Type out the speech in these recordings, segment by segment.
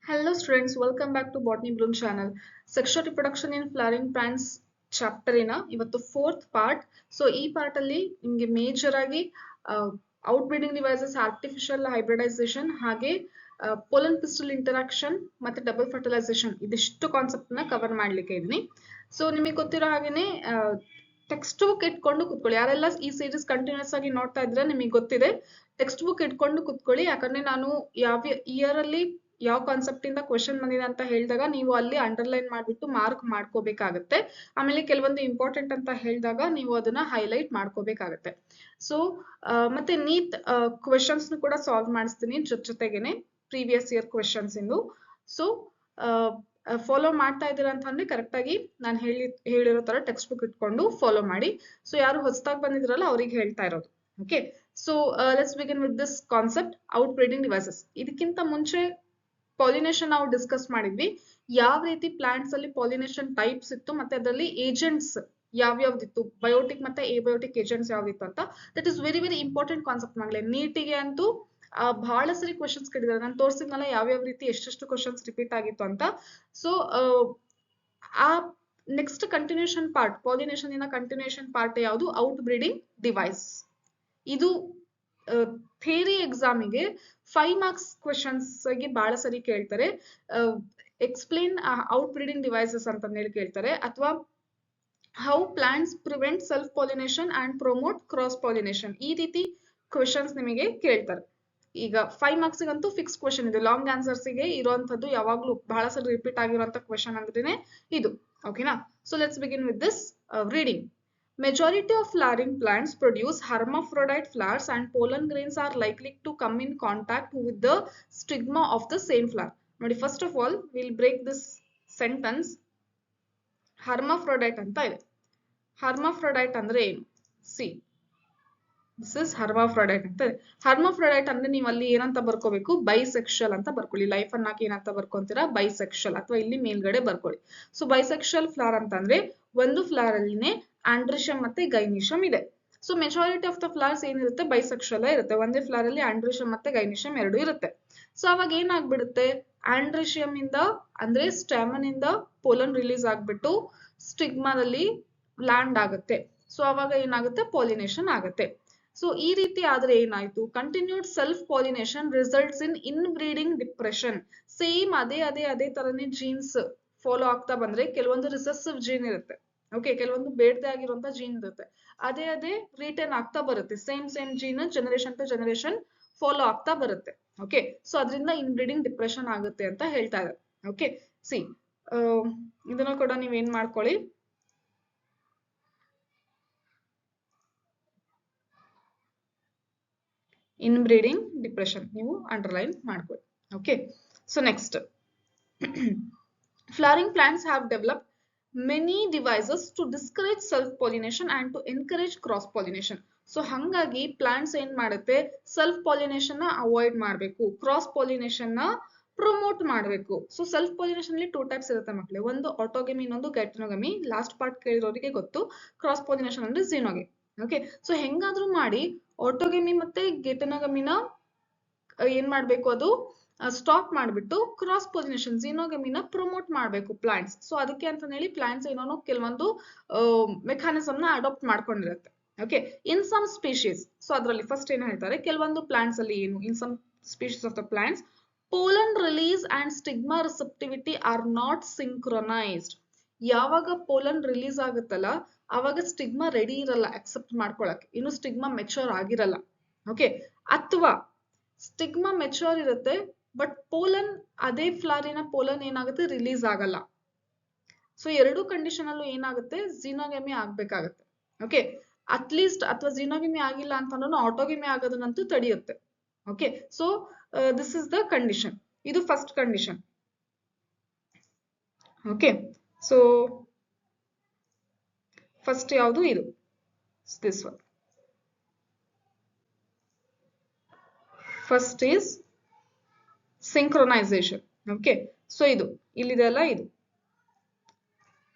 Hello students, welcome back to Botany Bloom channel. Sexual reproduction in flowering plants chapter ಇವತ್ತು fourth part. So ಈ part ಅಲ್ಲಿ ನಿಮಗೆ major ಆಗಿ out breeding devices, artificial hybridisation, ಹಾಗೆ pollen pistil interaction ಮತ್ತೆ double fertilisation ಇದಿಷ್ಟು concept ನ cover ಮಾಡ್ಲಿಕ್ಕೆ ಇದೀನಿ. ಸೊ ನಿಮಗೆ ಗೊತ್ತಿರೋ ಹಾಗೇನೆ ಟೆಕ್ಸ್ಟ್ ಬುಕ್ ಇಟ್ಕೊಂಡು ಕುತ್ಕೊಳ್ಳಿ. ಯಾರೆಲ್ಲ ಈ ಸೀರೀಸ್ ಕಂಟಿನ್ಯೂಸ್ ಆಗಿ ನೋಡ್ತಾ ಇದ್ರೆ ನಿಮಗೆ ಗೊತ್ತಿದೆ, ಟೆಕ್ಸ್ಟ್ ಬುಕ್ ಇಟ್ಕೊಂಡು ಕುತ್ಕೊಳ್ಳಿ. ಯಾಕಂದ್ರೆ ನಾನು ಯಾವ ಇಯರ್ ಅಲ್ಲಿ ಯಾವ ಕಾನ್ಸೆಪ್ಟ್ ಇಂದ ಕ್ವೆಶನ್ ಬಂದಿದೆ ಅಂತ ಹೇಳಿದಾಗ ನೀವು ಅಲ್ಲಿ ಅಂಡರ್ಲೈನ್ ಮಾಡ್ಬಿಟ್ಟು ಮಾರ್ಕ್ ಮಾಡ್ಕೋಬೇಕಾಗತ್ತೆ. ಆಮೇಲೆ ಕೆಲವೊಂದು ಇಂಪಾರ್ಟೆಂಟ್ ಅಂತ ಹೇಳಿದಾಗ ನೀವು ಅದನ್ನ ಹೈಲೈಟ್ ಮಾಡ್ಕೋಬೇಕಾಗತ್ತೆ. ಸೊ ಮತ್ತೆ ನೀಟ್ ಕ್ವೆಶನ್ಸ್ ಕೂಡ ಸಾಲ್ವ್ ಮಾಡಿಸ್ತೀನಿ ಜೊತೆಗೇನೆ ಪ್ರೀವಿಯಸ್ ಇಯರ್ ಕ್ವೆಶನ್ಸ್ ಇಂದು. ಸೊ ಫಾಲೋ ಮಾಡ್ತಾ ಇದ್ದೀರಾ ಅಂತಂದ್ರೆ ಕರೆಕ್ಟ್ ಆಗಿ ನಾನು ಹೇಳಿರೋ ತರ ಟೆಕ್ಸ್ಟ್ ಬುಕ್ ಇಟ್ಕೊಂಡು ಫಾಲೋ ಮಾಡಿ. ಸೊ ಯಾರು ಹೊಸದಾಗಿ ಬಂದಿದ್ರಲ್ಲ ಅವ್ರಿಗೆ ಹೇಳ್ತಾ ಇರೋದು. Okay, so let's begin with this concept out breeding devices. ಇದಕ್ಕಿಂತ ಮುಂಚೆ ಪಾಲಿನೇಷನ್ ನಾವು ಡಿಸ್ಕಸ್ ಮಾಡಿದ್ವಿ. ಯಾವ ರೀತಿ ಪ್ಲಾಂಟ್ಸ್ ಅಲ್ಲಿ ಪಾಲಿನೇಷನ್ ಟೈಪ್ಸ್ ಇತ್ತು ಮತ್ತೆ ಅದರಲ್ಲಿ ಏಜೆಂಟ್ಸ್ ಯಾವ್ಯಾವ್ದಿತ್ತು, ಬಯೋಟಿಕ್ ಮತ್ತೆ ಎಬಯೋಟಿಕ್ ಏಜೆಂಟ್ಸ್ ಯಾವ್ದಿತ್ತು ಅಂತ. That is very very important concept ಮಗಳೇ. ನೀಟಿಗೆ ಅಂತೂ ಬಹಳ ಸರಿ ಕ್ವಶನ್ಸ್ ಕೇಳಿದಾರೆ. ನಾನು ತೋರಿಸಿದ್ನಲ್ಲ ಯಾವ್ಯಾವ ರೀತಿ ಎಷ್ಟೆಷ್ಟು ಕ್ವಶನ್ಸ್ ರಿಪೀಟ್ ಆಗಿತ್ತು ಅಂತ. ಸೊ ಆ ನೆಕ್ಸ್ಟ್ ಕಂಟಿನ್ಯೂಷನ್ ಪಾರ್ಟ್, ಪಾಲಿನೇಷನ್ ಇನ ಕಂಟಿನ್ಯೂಷನ್ ಪಾರ್ಟ್ ಯಾವುದು? Out breeding device. ಇದು ಥಿಯರಿ ಎಕ್ಸಾಮಿಗೆ 5 ಮಾರ್ಕ್ಸ್ ಕ್ವೆಶನ್ಸ್ ಗೆ ಬಹಳ ಸರಿ ಕೇಳ್ತಾರೆ. ಎಕ್ಸ್ಪ್ಲೇನ್ ಔಟ್ ಬ್ರೀಡಿಂಗ್ ಡಿವೈಸಸ್ ಅಂತ ಹೇಳಿ ಕೇಳ್ತಾರೆ, ಅಥವಾ how plants prevent self pollination and promote cross pollination. ಈ ರೀತಿ ಕ್ವೆಶನ್ಸ್ ನಿಮಗೆ ಕೇಳ್ತಾರೆ. ಈಗ 5 ಮಾರ್ಕ್ಸ್ ಗಂತೂ ಫಿಕ್ಸ್ ಕ್ವೆಶನ್ ಇದೆ. ಲಾಂಗ್ ಆನ್ಸರ್ಸ್ ಗೆ ಇರುವಂತದ್ದು ಯಾವಾಗ್ಲೂ ಬಹಳ ಸರಿ ರಿಪೀಟ್ ಆಗಿರುವಂತ ಕ್ವೆಶನ್ ಅಂದ್ರೇನೆ ಇದು. ಓಕೆನಾ? So let's begin with this reading. Majority of flowering plants produce hermaphrodite flowers and pollen grains are likely to come in contact with the stigma of the same flower. Nodi, first of all, we'll break this sentence. Hermaphrodite anta ide. Hermaphrodite andre ಏನು? See, this is hermaphrodite anta ಇದೆ. Hermaphrodite ಅಂದ್ರೆ ನೀವು ಅಲ್ಲಿ ಏನಂತ ಬರ್ಕೋಬೇಕು? Bisexual ಅಂತ ಬರ್ಕೊಳ್ಳಿ. Life ಅನ್ನ ಏನಂತ ಬರ್ಕೊಂತೀರಾ? ಬೈಸೆಕ್ಷುವಲ್, ಅಥವಾ ಇಲ್ಲಿ ಮೇಲ್ಗಡೆ ಬರ್ಕೊಳ್ಳಿ. ಸೊ ಬೈಸೆಕ್ಷುವಲ್ ಫ್ಲವರ್ ಅಂತಂದ್ರೆ ಒಂದು ಫ್ಲವರ್ ಅಲ್ಲಿನೇ ಆಂಡ್ರಿಷಮ್ ಮತ್ತೆ ಗೈನಿಷಮ್ ಇದೆ. So majority of the flowers ಏನಿರುತ್ತೆ? ಬೈಸೆಕ್ಷುವಲ್ ಇರುತ್ತೆ. ಒಂದೇ ಫ್ಲವರ್ ಅಲ್ಲಿ ಆಂಡ್ರಿಷಮ್ ಮತ್ತೆ ಗೈನಿಷಮ್ ಎರಡು ಇರುತ್ತೆ. ಸೊ ಅವಾಗ ಏನಾಗ್ಬಿಡುತ್ತೆ? ಆಂಡ್ರಿಷಿಯಮ್ ಇಂದ ಅಂದ್ರೆ ಸ್ಟ್ಯಾಮನ್ ಇಂದ ಪೋಲನ್ ರಿಲೀಸ್ ಆಗ್ಬಿಟ್ಟು ಸ್ಟಿಗ್ಮಾದಲ್ಲಿ ಲ್ಯಾಂಡ್ ಆಗುತ್ತೆ. ಸೊ ಅವಾಗ ಏನಾಗುತ್ತೆ? ಪಾಲಿನೇಷನ್ ಆಗುತ್ತೆ. ಸೊ ಈ ರೀತಿ ಆದ್ರೆ ಏನಾಯ್ತು? Continued self pollination results in inbreeding depression. Same ಅದೇ ತರನೇ ಜೀನ್ಸ್ ಫಾಲೋ ಆಗ್ತಾ ಬಂದ್ರೆ ಕೆಲವೊಂದು ರಿಸೆಸಿವ್ ಜೀನ್ ಇರುತ್ತೆ. ಓಕೆ, ಕೆಲವೊಂದು ಬೇಡದೆ ಆಗಿರುವಂತ ಜೀನ್ ಇರುತ್ತೆ. ಅದೇ ರಿಟರ್ನ್ ಆಗ್ತಾ ಬರುತ್ತೆ. Same gene generation to generation follow ಆಗ್ತಾ ಬರುತ್ತೆ. ಓಕೆ, ಸೊ ಅದರಿಂದ ಇನ್ಬ್ರೀಡಿಂಗ್ ಡಿಪ್ರೆಷನ್ ಆಗುತ್ತೆ ಅಂತ ಹೇಳ್ತಾ ಇದ್ದಾರೆ. ಓಕೆ, ಸಿ ಇದನ್ನ ಕೂಡ ನೀವೇನ್ ಮಾಡ್ಕೊಳ್ಳಿ, ಇನ್ಬ್ರೀಡಿಂಗ್ ಡಿಪ್ರೆಷನ್ ನೀವು ಅಂಡರ್ಲೈನ್ ಮಾಡ್ಕೊಳ್ಳಿ. Okay, so next, flowering plants have developed many devices to discourage self pollination and to encourage cross pollination. So ಹಂಗಾಗಿ ಪ್ಲಾಂಟ್ಸ್ ಏನ್ ಮಾಡುತ್ತೆ? ಸೆಲ್ಫ್ ಪಾಲಿನೇಷನ್ ನ ಅವಾಯ್ಡ್ ಮಾಡಬೇಕು, ಕ್ರಾಸ್ ಪಾಲಿನೇಷನ್ ನ ಪ್ರಮೋಟ್ ಮಾಡಬೇಕು. ಸೊ ಸೆಲ್ಫ್ ಪಾಲಿನೇಷನ್ ಅಲ್ಲಿ 2 ಟೈಪ್ಸ್ ಇರುತ್ತೆ ಮಕ್ಕಳೇ. ಒಂದು ಆಟೋಗಮಿ, ಇನ್ನೊಂದು ಗೈಟನೋಗಮಿ. ಲಾಸ್ಟ್ ಪಾರ್ಟ್ ಕೇಳಿರೋರಿಗೆ ಗೊತ್ತು. ಕ್ರಾಸ್ ಪಾಲಿನೇಷನ್ ಅಂದ್ರೆ ಝೀನೋಗಮಿ. ಓಕೆ, ಸೊ ಹೆಂಗಾದ್ರೂ ಮಾಡಿ ಆಟೋಗಮಿ ಮತ್ತೆ ಗೈಟನೋಗಮಿನ ಏನ್ ಮಾಡ್ಬೇಕು? ಅದು ಸ್ಟಾಪ್ ಮಾಡ್ಬಿಟ್ಟು ಕ್ರಾಸ್ ಪೊಲಿನೇಷನ್ ಝೀನೋಗಮಿನ ಪ್ರಮೋಟ್ ಮಾಡಬೇಕು ಪ್ಲಾಂಟ್ಸ್. ಸೊ ಅದಕ್ಕೆ ಅಂತ ಹೇಳಿ ಪ್ಲಾಂಟ್ಸ್ ಏನೋ ಕೆಲವೊಂದು ಮೆಕ್ಯಾನಿಸಮ್ ನ ಅಡಾಪ್ಟ್ ಮಾಡ್ಕೊಂಡಿರುತ್ತೆ. Okay, in some species. So ಅದರಲ್ಲಿ ಫಸ್ಟ್ ಏನು ಹೇಳ್ತಾರೆ? ಕೆಲವೊಂದು ಪ್ಲಾಂಟ್ಸ್ ಅಲ್ಲಿ ಏನು, in some species of the plants pollen release and stigma receptivity are not synchronised. ಯಾವಾಗ ಪೋಲನ್ ರಿಲೀಸ್ ಆಗುತ್ತಲ್ಲ ಅವಾಗ ಸ್ಟಿಗ್ಮಾ ರೆಡಿ ಇರಲ್ಲ ಅಕ್ಸೆಪ್ಟ್ ಮಾಡ್ಕೊಳಕ್ಕೆ. ಇನ್ನು ಸ್ಟಿಗ್ಮಾ ಮೆಚೂರ್ ಆಗಿರಲ್ಲ. ಓಕೆ, ಅಥವಾ ಸ್ಟಿಗ್ಮಾ ಮೆಚೂರ್ ಇರುತ್ತೆ ಬಟ್ ಪೋಲನ್, ಅದೇ ಫ್ಲವರಿನ ಪೋಲನ್ ಏನಾಗುತ್ತೆ? ರಿಲೀಸ್ ಆಗಲ್ಲ. ಸೊ ಎರಡು ಕಂಡೀಷನ್ ಅಲ್ಲೂ ಏನಾಗುತ್ತೆ? ಝೀನೋಗಮಿ ಆಗ್ಬೇಕಾಗತ್ತೆ. ಓಕೆ, ಅಟ್ಲೀಸ್ಟ್, ಅಥವಾ ಝೀನೋಗಮಿ ಆಗಿಲ್ಲ ಅಂತಂದ್ರೂ ಆಟೋಗಮಿ ಆಗೋದನ್ನಂತೂ ತಡೆಯುತ್ತೆ. Okay, so this is the condition. ಇದು first condition. Okay, so first ಯಾವುದು? ಇದು this one. First is synchronization. Okay, so ಇದು ಇಲ್ಲಿದೆಲ್ಲ ಇದು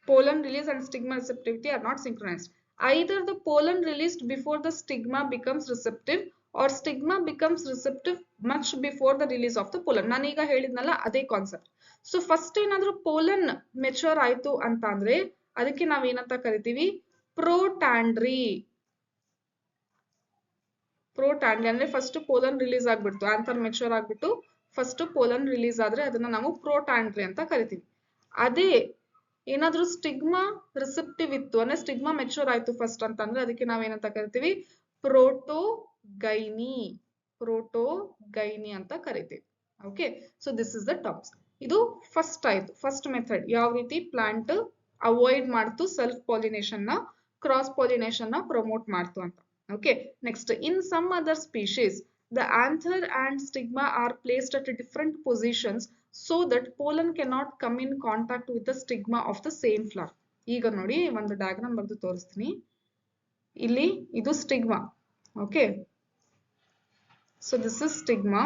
pollen release and stigma receptivity are not synchronized. Either the pollen released before the stigma becomes receptive or stigma becomes receptive much before the release of the pollen. ನಾನೀಗ ಹೇಳಿದ್ನಲ್ಲ ಅದೇ concept. So first ಏನಾದ್ರೂ pollen mature ಆಯ್ತು ಅಂತ ಅಂದ್ರೆ ಅದಕ್ಕೆ ನಾವೇನಂತ ಕರಿತೀವಿ, ಪ್ರೋಟ್ಯಾಂಡ್ರಿ. ಪ್ರೋಟ್ಯಾಂಡ್ರಿ ಅಂದ್ರೆ ಫಸ್ಟ್ ಪೋಲನ್ ರಿಲೀಸ್ ಆಗ್ಬಿಡ್ತು, ಆಂಥರ್ ಮೆಚೂರ್ ಆಗ್ಬಿಟ್ಟು ಫಸ್ಟ್ ಪೋಲನ್ ರಿಲೀಸ್ ಆದ್ರೆ ಅದನ್ನ ನಾವು ಪ್ರೋಟ್ಯಾಂಡ್ರಿ ಅಂತ ಕರಿತೀವಿ. ಅದೇ ಏನಾದ್ರೂ ಸ್ಟಿಗ್ಮಾ ರಿಸೆಪ್ಟಿವ್ ಇತ್ತು ಅಂದ್ರೆ ಸ್ಟಿಗ್ಮಾ ಮೆಚೂರ್ ಆಯ್ತು ಫಸ್ಟ್ ಅಂತಂದ್ರೆ ಅದಕ್ಕೆ ನಾವೇನಂತ ಕರಿತೀವಿ, ಪ್ರೋಟೋಗೈನಿ. ಪ್ರೋಟೋಗೈನಿ ಅಂತ ಕರಿತೀವಿ. Okay, so this is the terms. ಇದು ಫಸ್ಟ್ ಆಯ್ತು, ಫಸ್ಟ್ ಮೆಥಡ್ ಯಾವ ರೀತಿ ಪ್ಲಾಂಟ್ ಅವಾಯ್ಡ್ ಮಾಡ್ತು ಸೆಲ್ಫ್ ಪಾಲಿನೇಷನ್ ನ, ಕ್ರಾಸ್ ಪಾಲಿನೇಷನ್ ನ ಪ್ರಮೋಟ್ ಮಾಡ್ತು ಅಂತ. Okay, next in some other species the anther and stigma are placed at different positions so that pollen cannot come in contact with the stigma of the same flower. ಈಗ ನೋಡಿ ಒಂದು diagram ಬರೆದು ತೋರಿಸ್ತೀನಿ. ಇಲ್ಲಿ ಇದು stigma. Okay, so this is stigma.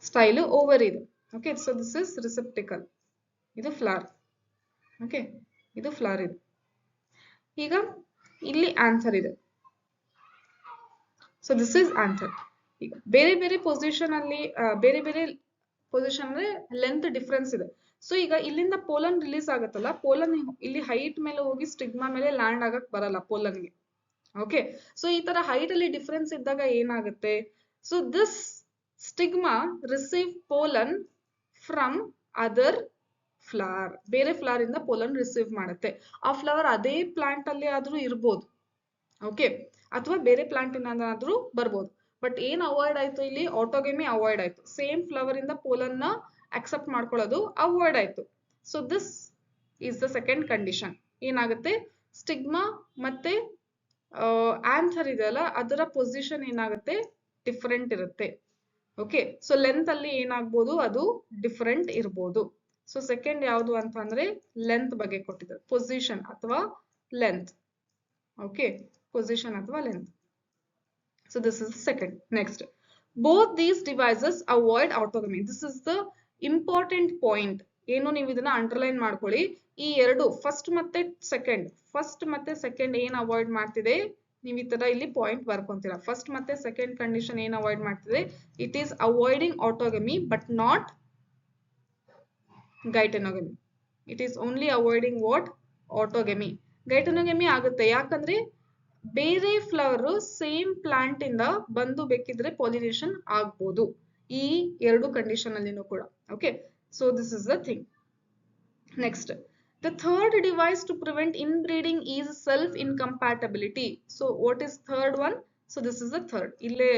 Style over ಇದೆ. Okay, so this is receptacle. ಇದು flower. Okay, ಇದು ಫ್ಲವರ್ ಇದೆ. ಈಗ ಇಲ್ಲಿ ಆಂಥರ್ ಇದೆ. So this is anther. ಈಗ ಬೇರೆ ಬೇರೆ ಪೊಸಿಷನ್ ಅಲ್ಲಿ ಬೇರೆ ಬೇರೆ ಪೊಸಿಷನ್ ಅಂದ್ರೆ ಲೆಂತ್ ಡಿಫ್ರೆನ್ಸ್ ಇದೆ. ಸೊ ಈಗ ಇಲ್ಲಿಂದ ಪೋಲನ್ ರಿಲೀಸ್ ಆಗುತ್ತಲ್ಲ, ಪೋಲನ್ ಇಲ್ಲಿ ಹೈಟ್ ಮೇಲೆ ಹೋಗಿ ಸ್ಟಿಗ್ಮಾ ಮೇಲೆ ಲ್ಯಾಂಡ್ ಆಗಕ್ ಬರಲ್ಲ ಪೋಲನ್ಗೆ. ಓಕೆ, ಸೊ ಈ ತರ ಹೈಟ್ ಅಲ್ಲಿ ಡಿಫ್ರೆನ್ಸ್ ಇದ್ದಾಗ ಏನಾಗುತ್ತೆ, so this stigma receive pollen from other flower. ಬೇರೆ ಫ್ಲವರ್ ಇಂದ ಪೋಲನ್ ರಿಸೀವ್ ಮಾಡುತ್ತೆ. ಆ ಫ್ಲವರ್ ಅದೇ ಪ್ಲಾಂಟ್ ಅಲ್ಲಿ ಆದ್ರೂ ಇರ್ಬೋದು. ಓಕೆ, ಅಥವಾ ಬೇರೆ ಪ್ಲಾಂಟ್ ಇಂದಾದ್ರೂ ಬರ್ಬೋದು. ಬಟ್ ಏನ್ ಅವಾಯ್ಡ್ ಆಯ್ತು ಇಲ್ಲಿ, ಆಟೋಗೆಮಿ ಅವಾಯ್ಡ್ ಆಯ್ತು. ಸೇಮ್ ಫ್ಲವರ್ ಇಂದ ಪೋಲನ್ ನ ಅಕ್ಸೆಪ್ಟ್ ಮಾಡ್ಕೊಳ್ಳೋದು ಅವಾಯ್ಡ್ ಆಯ್ತು. So this is the second condition. ಏನಾಗುತ್ತೆ, ಸ್ಟಿಗ್ಮಾ ಮತ್ತೆ ಆಂಥರ್ ಇದೆಯಲ್ಲ ಅದರ ಪೊಸಿಷನ್ ಏನಾಗುತ್ತೆ, ಡಿಫರೆಂಟ್ ಇರುತ್ತೆ. ಓಕೆ, ಸೊ ಲೆಂತ್ ಅಲ್ಲಿ ಏನಾಗ್ಬೋದು, ಅದು ಡಿಫರೆಂಟ್ ಇರ್ಬೋದು. ಸೊ ಸೆಕೆಂಡ್ ಯಾವುದು ಅಂತ ಅಂದ್ರೆ ಲೆಂತ್ ಬಗ್ಗೆ ಕೊಟ್ಟಿದ್ದಾರೆ, ಪೊಸಿಷನ್ ಅಥವಾ ಲೆಂತ್. ಓಕೆ, ಪೊಸಿಷನ್ ಅಥವಾ length. So this is second. Next, both these devices avoid autogamy. This is the important point. ಏನು, ನೀವು ಇದನ್ನ ಅಂಡರ್ಲೈನ್ ಮಾಡ್ಕೊಳ್ಳಿ. ಈ ಎರಡು ಫಸ್ಟ್ ಮತ್ತೆ ಸೆಕೆಂಡ್ ಏನ್ ಅವಾಯ್ಡ್ ಮಾಡ್ತಿದೆ, ನೀವು ಈ ತರ ಇಲ್ಲಿ ಪಾಯಿಂಟ್ ಬರ್ಕೊಂತೀರಾ. ಫಸ್ಟ್ ಮತ್ತೆ ಸೆಕೆಂಡ್ ಕಂಡೀಷನ್ ಏನ್ ಅವಾಯ್ಡ್ ಮಾಡ್ತಿದೆ, it is avoiding autogamy but not geitonogamy. It is only avoiding what, autogamy. Geitonogamy ಆಗುತ್ತೆ, ಯಾಕಂದ್ರೆ ಬೇರೆ ಫ್ಲವರ್ ಸೇಮ್ ಪ್ಲಾಂಟ್ ಇಂದ ಬಂದು ಬೇಕಿದ್ರೆ ಪಾಲಿನೇಷನ್ ಆಗ್ಬೋದು ಈ ಎರಡು ಕಂಡೀಷನ್ ಅಲ್ಲಿನೂ ಕೂಡ. Okay, so this is the thing. Next, the third device to prevent inbreeding is self incompatibility. So what is third one? So this is the third. ಇಲ್ಲೇ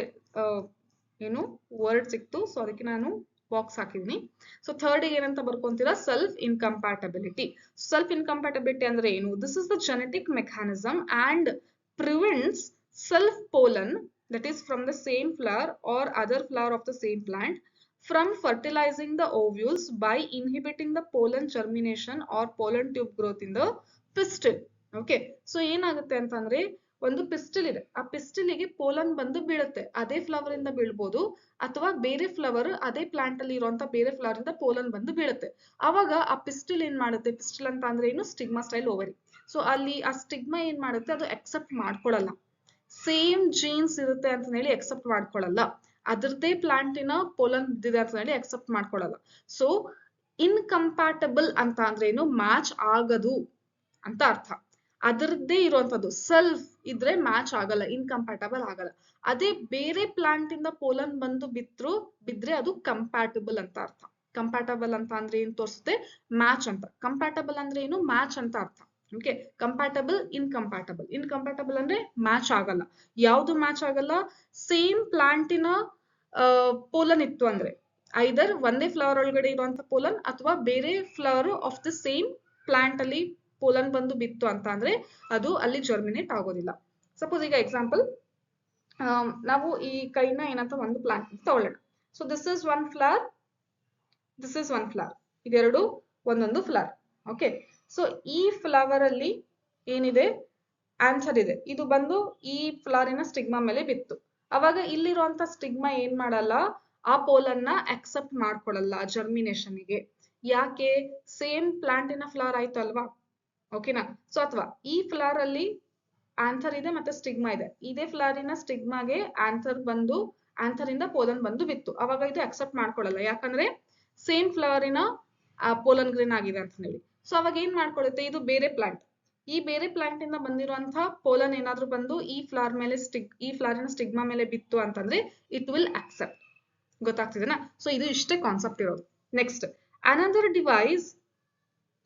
ಏನು ವರ್ಡ್ ಸಿಕ್ತು, ಸೊ ಅದಕ್ಕೆ ನಾನು ಬಾಕ್ಸ್ ಹಾಕಿದೀನಿ. ಸೊ ಥರ್ಡ್ ಏನಂತ ಬರ್ಕೊಂತೀರಾ, self incompatibility. Self incompatibility ಅಂದ್ರೆ ಏನು, this is the genetic mechanism and prevents self pollen, that is from the same flower or other flower of the same plant, from fertilizing the ovules by inhibiting the pollen germination or pollen tube growth in the pistil. Okay, so ಏನಾಗುತ್ತೆ ಅಂತಂದ್ರೆ ಒಂದು pistil ಇದೆ, ಆ ಪಿಸ್ಟಿಲಿಗೆ pollen ಬಂದು ಬೀಳುತ್ತೆ. ಅದೇ flower ಇಂದ ಬೀಳ್ಬೋದು ಅಥವಾ ಬೇರೆ ಫ್ಲವರ್ ಅದೇ ಪ್ಲಾಂಟ್ ಅಲ್ಲಿ ಇರುವಂತ ಬೇರೆ ಫ್ಲವರ್ ಇಂದ ಪೋಲನ್ ಬಂದು ಬೀಳುತ್ತೆ. ಅವಾಗ ಆ ಪಿಸ್ಟಿಲ್ ಏನ್ ಮಾಡುತ್ತೆ, ಪಿಸ್ಟಿಲ್ ಅಂತ ಅಂದ್ರೆ ಏನು, ಸ್ಟಿಗ್ಮಾ ಸ್ಟೈಲ್ ಓವರಿ. ಸೊ ಅಲ್ಲಿ ಆ ಸ್ಟಿಗ್ಮಾ ಏನ್ ಮಾಡುತ್ತೆ, ಅದು ಅಕ್ಸೆಪ್ಟ್ ಮಾಡ್ಕೊಳ್ಳಲ್ಲ. ಸೇಮ್ ಜೀನ್ಸ್ ಇರುತ್ತೆ ಅಂತ ಹೇಳಿ ಅಕ್ಸೆಪ್ಟ್ ಮಾಡ್ಕೊಳ್ಳಲ್ಲ. ಅದರದೇ ಪ್ಲಾಂಟಿನ ಪೋಲನ್ ಬಿದ್ದಿದೆ ಅಂತ ಹೇಳಿ ಅಕ್ಸೆಪ್ಟ್ ಮಾಡ್ಕೊಳ್ಳಲ್ಲ. ಸೊ ಇನ್ಕಂಪ್ಯಾಟಬಲ್ ಅಂತ ಅಂದ್ರೆ ಏನು, ಮ್ಯಾಚ್ ಆಗದು ಅಂತ ಅರ್ಥ. ಅದರದ್ದೇ ಇರುವಂತದ್ದು ಸೆಲ್ಫ್ ಇದ್ರೆ ಮ್ಯಾಚ್ ಆಗಲ್ಲ, ಇನ್ಕಂಪ್ಯಾಟಬಲ್ ಆಗಲ್ಲ. ಅದೇ ಬೇರೆ ಪ್ಲಾಂಟ್ ಇಂದ ಪೋಲನ್ ಬಂದು ಬಿದ್ರೆ ಅದು ಕಂಪ್ಯಾಟಬಲ್ ಅಂತ ಅರ್ಥ. ಕಂಪ್ಯಾಟಬಲ್ ಅಂತ ಅಂದ್ರೆ ಏನ್ ತೋರಿಸುತ್ತೆ, ಮ್ಯಾಚ್ ಅಂತ. ಕಂಪ್ಯಾಟಬಲ್ ಅಂದ್ರೆ ಏನು, ಮ್ಯಾಚ್ ಅಂತ ಅರ್ಥ. ಓಕೆ, ಕಂಪ್ಯಾಟಬಲ್, ಇನ್ಕಂಪ್ಯಾಟಬಲ್ ಅಂದ್ರೆ ಮ್ಯಾಚ್ ಆಗಲ್ಲ. ಯಾವ್ದು ಮ್ಯಾಚ್ ಆಗಲ್ಲ, ಸೇಮ್ ಪ್ಲಾಂಟಿನ ಪೋಲನ್ ಇತ್ತು ಅಂದ್ರೆ ಐದರ್ ಒಂದೇ ಫ್ಲವರ್ ಒಳಗಡೆ ಇರುವಂತ ಪೋಲನ್ ಅಥವಾ ಬೇರೆ flower of the same plant ಅಲ್ಲಿ ಪೋಲನ್ ಬಂದು ಬಿತ್ತು ಅಂತ ಅಂದ್ರೆ ಅದು ಅಲ್ಲಿ ಜರ್ಮಿನೇಟ್ ಆಗೋದಿಲ್ಲ. ಸಪೋಸ್ ಈಗ ಎಕ್ಸಾಂಪಲ್, ನಾವು ಈ ಕೈನ ಏನಂತ ಒಂದು ಪ್ಲಾಂಟ್ ತಗೊಳ್ಳೋಣ. So this is one flower, this is one flower, ಇದೆರಡು ಒಂದೊಂದು ಫ್ಲವರ್. ಓಕೆ, ಸೊ ಈ ಫ್ಲವರ್ ಅಲ್ಲಿ ಏನಿದೆ, ಆನ್ಸರ್ ಇದೆ, ಇದು ಬಂದು ಈ ಫ್ಲವರಿನ ಸ್ಟಿಗ್ಮಾ ಮೇಲೆ ಬಿತ್ತು. ಅವಾಗ ಇಲ್ಲಿರುವಂತ ಸ್ಟಿಗ್ಮಾ ಏನ್ ಮಾಡಲ್ಲ, ಆ ಪೋಲನ್ನ ಅಕ್ಸೆಪ್ಟ್ ಮಾಡ್ಕೊಳ್ಳಲ್ಲ ಜರ್ಮಿನೇಷನ್ಗೆ. ಯಾಕೆ, ಸೇಮ್ ಪ್ಲಾಂಟಿನ ಫ್ಲವರ್ ಆಯ್ತು ಅಲ್ವಾ. ಓಕೆನಾ. ಸೊ ಅಥವಾ ಈ ಫ್ಲವರ್ ಅಲ್ಲಿ ಆಂಥರ್ ಇದೆ ಮತ್ತೆ ಸ್ಟಿಗ್ಮಾ ಇದೆ, ಇದೇ ಫ್ಲವರಿನ ಸ್ಟಿಗ್ಮಾಗೆ ಆಂಥರ್ ಇಂದ ಪೋಲನ್ ಬಂದು ಬಿತ್ತು, ಅವಾಗ ಇದು ಅಕ್ಸೆಪ್ಟ್ ಮಾಡ್ಕೊಳ್ಳಲ್ಲ, ಯಾಕಂದ್ರೆ ಸೇಮ್ ಫ್ಲವರಿನ ಪೋಲನ್ ಗ್ರೇನ್ ಆಗಿದೆ ಅಂತ ಹೇಳಿ. ಸೊ ಅವಾಗ ಏನ್ ಮಾಡ್ಕೊಳ್ಳುತ್ತೆ, ಇದು ಬೇರೆ ಪ್ಲಾಂಟ್, ಈ ಬೇರೆ ಪ್ಲಾಂಟ್ ಇಂದ ಬಂದಿರುವಂತಹ ಪೋಲನ್ ಏನಾದ್ರೂ ಬಂದು ಈ ಫ್ಲವರಿನ ಸ್ಟಿಗ್ಮಾ ಮೇಲೆ ಬಿತ್ತು ಅಂತಂದ್ರೆ ಇಟ್ ವಿಲ್ ಅಕ್ಸೆಪ್ಟ್. ಗೊತ್ತಾಗ್ತಿದೆನಾ. ಸೊ ಇದು ಇಷ್ಟೇ ಕಾನ್ಸೆಪ್ಟ್ ಇರೋದು. Next, another device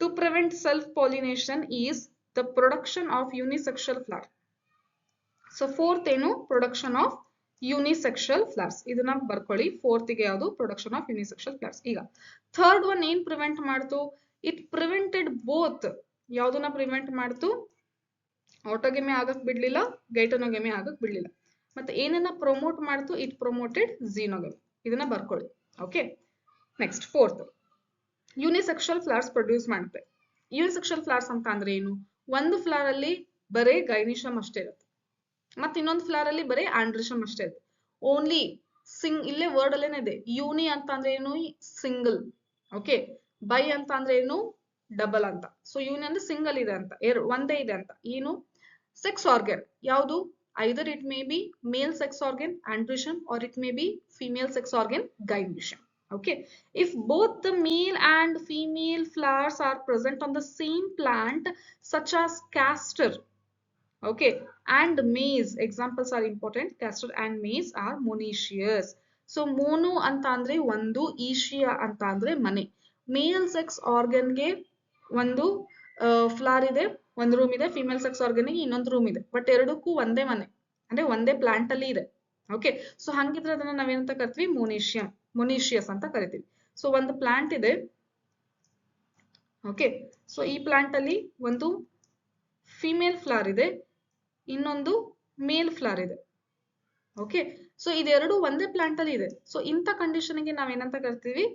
to prevent self-pollination is the production of unisexual flower. So fourth ಏನು, production of unisexual flowers. ಇದನ್ನ ಬರ್ಕೊಳ್ಳಿ, fourth ಗೆ ಯಾವುದು, production of unisexual flowers. ಈಗ third one ಏನ್ prevent ಮಾಡ್ತು, it prevented both. ಯಾವ್ದನ್ನ prevent ಮಾಡ್ತು, ಆಟೋಗೆಮಿ ಆಗಕ್ ಬಿಡ್ಲಿಲ್ಲ, ಗೈಟೋನೋಗೆಮಿ ಆಗಕ್ ಬಿಡ್ಲಿಲ್ಲ. ಮತ್ತೆ ಏನನ್ನ ಪ್ರಮೋಟ್ ಮಾಡ್ತು, it promoted xenogamy. ಇದನ್ನ ಬರ್ಕೊಳ್ಳಿ. Okay. Next fourth, unisexual flowers produce ಮಾಡುತ್ತೆ. ಯೂನಿಸೆಕ್ಷುವಲ್ ಫ್ಲವರ್ಸ್ ಅಂತ ಅಂದ್ರೆ ಏನು, ಒಂದು ಫ್ಲವರ್ ಅಲ್ಲಿ ಬರೇ ಗೈನಿಷಮ್ ಅಷ್ಟೇ ಇರುತ್ತೆ, ಮತ್ತೆ ಇನ್ನೊಂದು ಫ್ಲವರ್ ಅಲ್ಲಿ ಬರೇ ಆಂಡ್ರಿಷಮ್ ಅಷ್ಟೇ ಇರುತ್ತೆ. ಓನ್ಲಿ ಇಲ್ಲೇ ವರ್ಡ್ ಅಲ್ಲೇನೆ ಇದೆ, ಯೂನಿ ಅಂತ ಅಂದ್ರೆ ಏನು, ಸಿಂಗಲ್. ಓಕೆ. ಬೈ ಅಂತ ಅಂದ್ರೆ ಏನು, ಡಬಲ್ ಅಂತ. ಸೊ ಯೂನಿ ಅಂದ್ರೆ ಸಿಂಗಲ್ ಇದೆ ಅಂತ, ಒಂದೇ ಇದೆ ಅಂತ. ಏನು, ಸೆಕ್ಸ್ ಆರ್ಗನ್ ಯಾವುದು, either it may be male sex organ androgen or it may be female sex organ gynoecium. Okay, if both the male and female flowers are present on the same plant such as castor, okay, and maize, examples are important, castor and maize are monoecious. So mono anta andre ಒಂದು, ಈಶಿಯಾ ಅಂತ ಅಂದ್ರೆ ಮನೆ. ಮೇಲ್ sex organ ಗೆ ಒಂದು flower ಇದೆ, ಒಂದು room ಇದೆ, female sex organ ಗೆ ಇನ್ನೊಂದು ರೂಮ್ ಇದೆ, ಬಟ್ ಎರಡಕ್ಕೂ ಒಂದೇ ಮನೆ, ಅಂದ್ರೆ ಒಂದೇ ಪ್ಲಾಂಟ್ ಅಲ್ಲಿ ಇದೆ. ಓಕೆ. ಸೊ ಹಂಗಿದ್ರೆ ಅದನ್ನ ನಾವೇನಂತ ಕರಿತೀವಿ, ಮೊನೀಷಿಯಸ್ ಅಂತ ಕರಿತೀವಿ. ಸೊ ಒಂದು ಪ್ಲಾಂಟ್ ಇದೆ. ಓಕೆ. ಸೊ ಈ ಪ್ಲಾಂಟ್ ಅಲ್ಲಿ ಒಂದು ಫಿಮೇಲ್ ಫ್ಲವರ್ ಇದೆ, ಇನ್ನೊಂದು ಮೇಲ್ ಫ್ಲವರ್ ಇದೆ. ಓಕೆ. ಸೊ ಇದೆರಡು ಒಂದೇ ಪ್ಲಾಂಟ್ ಅಲ್ಲಿ ಇದೆ. ಸೊ ಇಂಥ ಕಂಡೀಷನ್ ಗೆ ನಾವೇನಂತ ಕರಿತೀವಿ,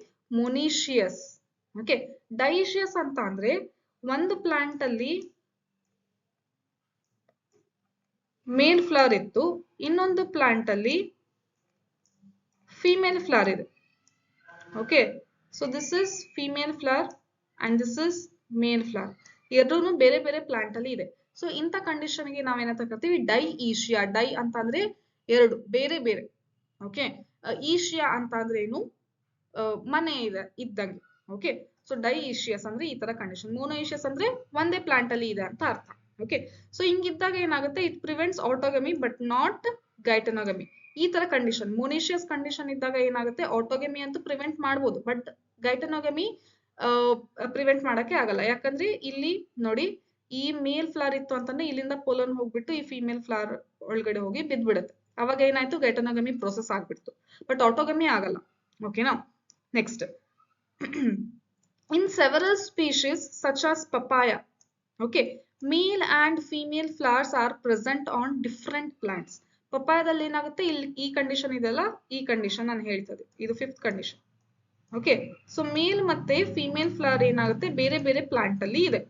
ಮೊನೀಷಿಯಸ್. ಓಕೆ. ಡೈಷಿಯಸ್ ಅಂತ ಅಂದ್ರೆ ಒಂದು ಪ್ಲಾಂಟ್ ಅಲ್ಲಿ ಮೇಲ್ ಫ್ಲವರ್ ಇತ್ತು, ಇನ್ನೊಂದು ಪ್ಲಾಂಟ್ ಅಲ್ಲಿ ಫಿಮೇಲ್ ಫ್ಲವರ್ ಇದೆ. Okay. So this is female flower and this is male flower, ಎರಡೂ ಬೇರೆ ಬೇರೆ ಪ್ಲಾಂಟ್ ಅಲ್ಲಿ ಇದೆ. ಸೊ ಇಂಥ ಕಂಡೀಷನ್ ಗೆ ನಾವೇನಂತ ಕರಿತೀವಿ, ಡೈ ಈಶಿಯಾ. ಡೈ ಅಂತ ಅಂದ್ರೆ ಎರಡು, ಬೇರೆ ಬೇರೆ. ಓಕೆ. ಈಶಿಯಾ ಅಂತ ಅಂದ್ರೆ ಏನು, ಮನೆ ಇದೆ ಇದ್ದಂಗೆ. ಓಕೆ. ಸೊ ಡೈ ಈಶಿಯಸ್ ಅಂದ್ರೆ ಈ ತರ ಕಂಡೀಷನ್. ಮೋನೋಯಿಷಿಯಸ್ ಅಂದ್ರೆ ಒಂದೇ ಪ್ಲಾಂಟ್ ಅಲ್ಲಿ ಇದೆ ಅಂತ ಅರ್ಥ. ಓಕೆ. ಸೊ ಹಿಂಗಿದ್ದಾಗ ಏನಾಗುತ್ತೆ, it prevents autogamy but not geitonogamy. ಈ ತರ ಕಂಡೀಷನ್, ಮೊನಿಷಿಯಸ್ ಕಂಡೀಷನ್ ಇದ್ದಾಗ ಏನಾಗುತ್ತೆ, ಆಟೋಗಮಿ ಅಂತೂ ಪ್ರಿವೆಂಟ್ ಮಾಡ್ಬೋದು, ಬಟ್ ಗೈಟನೋಗಮಿ ಪ್ರಿವೆಂಟ್ ಮಾಡಕ್ಕೆ ಆಗಲ್ಲ. ಯಾಕಂದ್ರೆ ಇಲ್ಲಿ ನೋಡಿ, ಈ ಮೇಲ್ ಫ್ಲವರ್ ಇತ್ತು ಅಂತಂದ್ರೆ ಇಲ್ಲಿಂದ ಪೋಲನ್ ಹೋಗ್ಬಿಟ್ಟು ಈ ಫಿಮೇಲ್ ಫ್ಲವರ್ ಒಳಗಡೆ ಹೋಗಿ ಬಿದ್ಬಿಡುತ್ತೆ, ಅವಾಗ ಏನಾಯ್ತು, ಗೈಟನೋಗಮಿ ಪ್ರೋಸೆಸ್ ಆಗ್ಬಿಡ್ತು, ಬಟ್ ಆಟೋಗಮಿ ಆಗಲ್ಲ. ಓಕೆನಾ. Next, in several species such as papaya, okay, male and female flowers are present on different plants. ಪಪ್ಪಾಯದಲ್ಲಿ ಏನಾಗುತ್ತೆ, ಇಲ್ಲಿ ಈ ಕಂಡೀಷನ್ ಇದೆಲ್ಲ, ಈ ಕಂಡೀಷನ್ ನಾನು ಹೇಳ್ತದೆ, ಇದು fifth condition. Okay. So male ಮತ್ತೆ ಫಿಮೇಲ್ ಫ್ಲವರ್ ಏನಾಗುತ್ತೆ, ಬೇರೆ ಬೇರೆ ಪ್ಲಾಂಟ್ ಅಲ್ಲಿ ಇದೆ.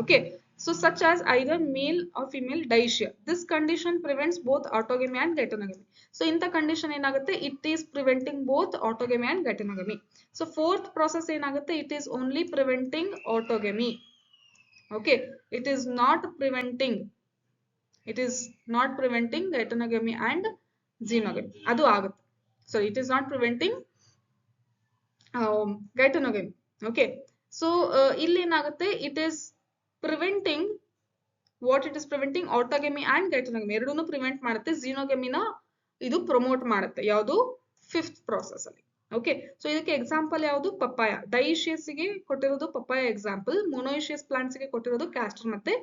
Okay. So such as either male or female dioecia, this condition prevents both autogamy and geitonogamy. So ಇಂಥ ಕಂಡೀಷನ್ ಏನಾಗುತ್ತೆ, it is preventing both autogamy and geitonogamy. So fourth process ಏನಾಗುತ್ತೆ, it is only preventing autogamy. Okay. It is not preventing geitonogamy and xenogamy. ಅದು ಆಗುತ್ತೆ. So it is not preventing ಗೈಟನೋಗಮಿ. Okay. So ಇಲ್ಲಿ ಏನಾಗುತ್ತೆ, it is preventing autogamy and geitonogamy, ಎರಡೂನು prevent ಮಾಡುತ್ತೆ. xenogamy-ನ ಇದು promote ಮಾಡುತ್ತೆ. ಯಾವುದು, ಫಿಫ್ತ್ ಪ್ರಾಸೆಸ್ ಅಲ್ಲಿ. ಓಕೆ. ಸೊ ಇದಕ್ಕೆ ಎಕ್ಸಾಂಪಲ್ ಯಾವುದು, ಪಪ್ಪಾಯ. ಡೈಷಿಯಸ್ ಗೆ ಕೊಟ್ಟಿರೋದು ಪಪ್ಪಾಯ ಎಕ್ಸಾಂಪಲ್, ಮೊನೋಯಿಷಿಯಸ್ ಪ್ಲಾಂಟ್ಸ್ ಗೆ ಕೊಟ್ಟಿರೋದು ಕ್ಯಾಸ್ಟರ್ ಮತ್ತೆ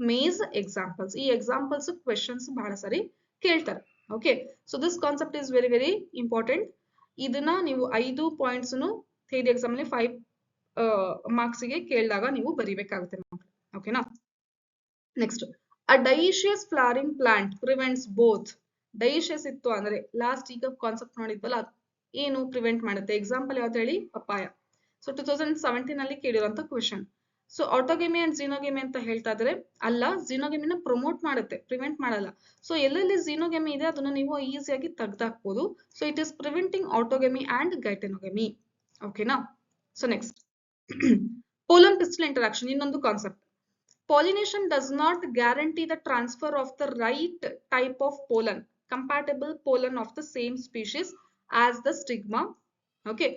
ಮೇಜ್ ಎಕ್ಸಾಂಪಲ್ಸ್. ಈ ಎಕ್ಸಾಂಪಲ್ಸ್ ಕ್ವೆಶನ್ಸ್ ಬಹಳ ಸರಿ ಕೇಳ್ತಾರೆ. Okay. So this concept is very very important. ಇದನ್ನ ನೀವು 5 ಪಾಯಿಂಟ್ಸ್ ಥಿಯರಿ ಎಕ್ಸಾಮ್ ಅಲ್ಲಿ 5 ಮಾರ್ಕ್ಸ್ ಗೆ ಕೇಳಿದಾಗ ನೀವು ಬರಿಬೇಕಾಗುತ್ತೆ. ಓಕೆನಾ. ನೆಕ್ಸ್ಟ್, ಅ ಡೈಷಿಯಸ್ ಫ್ಲವರಿಂಗ್ ಪ್ಲಾಂಟ್ ಪ್ರಿವೆಂಟ್ಸ್ ಬೋತ್. ಡೈಷಿಯಸ್ ಇತ್ತು ಅಂದ್ರೆ ಲಾಸ್ಟ್ ಈಗ ಕಾನ್ಸೆಪ್ಟ್ ನೋಡಿದ್ವಲ್ಲ, ಏನು ಪ್ರಿವೆಂಟ್ ಮಾಡುತ್ತೆ. ಎಕ್ಸಾಂಪಲ್ ಯಾವ್ದು ಹೇಳಿ, ಪಪ್ಪಾಯ. ಸೊ 2017 ಅಲ್ಲಿ ಕೇಳಿರುವಂತ question. So autogamy and xenogamy ಅಂತ ಹೇಳ್ತಾ ಇದ್ರೆ ಅಲ್ಲ, xenogamy-ನ ಪ್ರಮೋಟ್ ಮಾಡುತ್ತೆ, ಪ್ರಿವೆಂಟ್ ಮಾಡಲ್ಲ. ಸೊ ಎಲ್ಲೆಲ್ಲಿ xenogamy ಇದೆ ಅದನ್ನ ನೀವು ಈಸಿಯಾಗಿ ತೆಗೆದಾಕ್ಬೋದು. So it is preventing autogamy and geitonogamy. ಓಕೆನಾ. So next, pollen pistil interaction, ಇನ್ನೊಂದು concept. Pollination does not guarantee the transfer of the right type of pollen, compatible pollen of the same species as the stigma. Okay,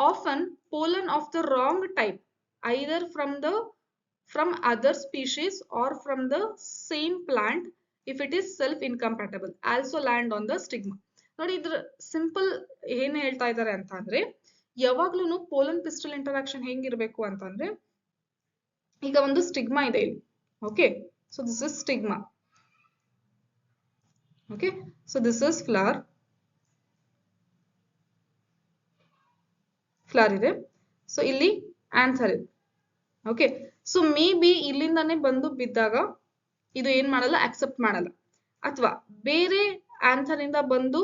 often pollen of the wrong type, either from other species or from the same plant, if it is self incompatible, also land on the stigma. ನೋಡಿ ಇದ್ರ simple ಏನ್ ಹೇಳ್ತಾ ಇದ್ದಾರೆ ಅಂತ ಅಂದ್ರೆ, ಯಾವಾಗ್ಲೂ pollen pistil interaction ಹೆಂಗಿರ್ಬೇಕು ಅಂತಂದ್ರೆ, ಈಗ ಒಂದು ಸ್ಟಿಗ್ಮಾ ಇದೆ ಇಲ್ಲಿ. Okay, so this is stigma. Okay, so this is flower ಇದೆ. ಸೊ ಇಲ್ಲಿ ಆನ್ಸರ್ ಇದೆ. ಓಕೆ, ಸೊ ಮೇ ಬಿ ಇಲ್ಲಿಂದಾನೇ ಬಂದು ಬಿದ್ದಾಗ ಇದು ಏನ್ ಮಾಡಲ್ಲ, ಅಕ್ಸೆಪ್ಟ್ ಮಾಡಲ್ಲ. ಅಥವಾ ಬೇರೆ ಆನ್ಸರ್ ಇಂದ ಬಂದು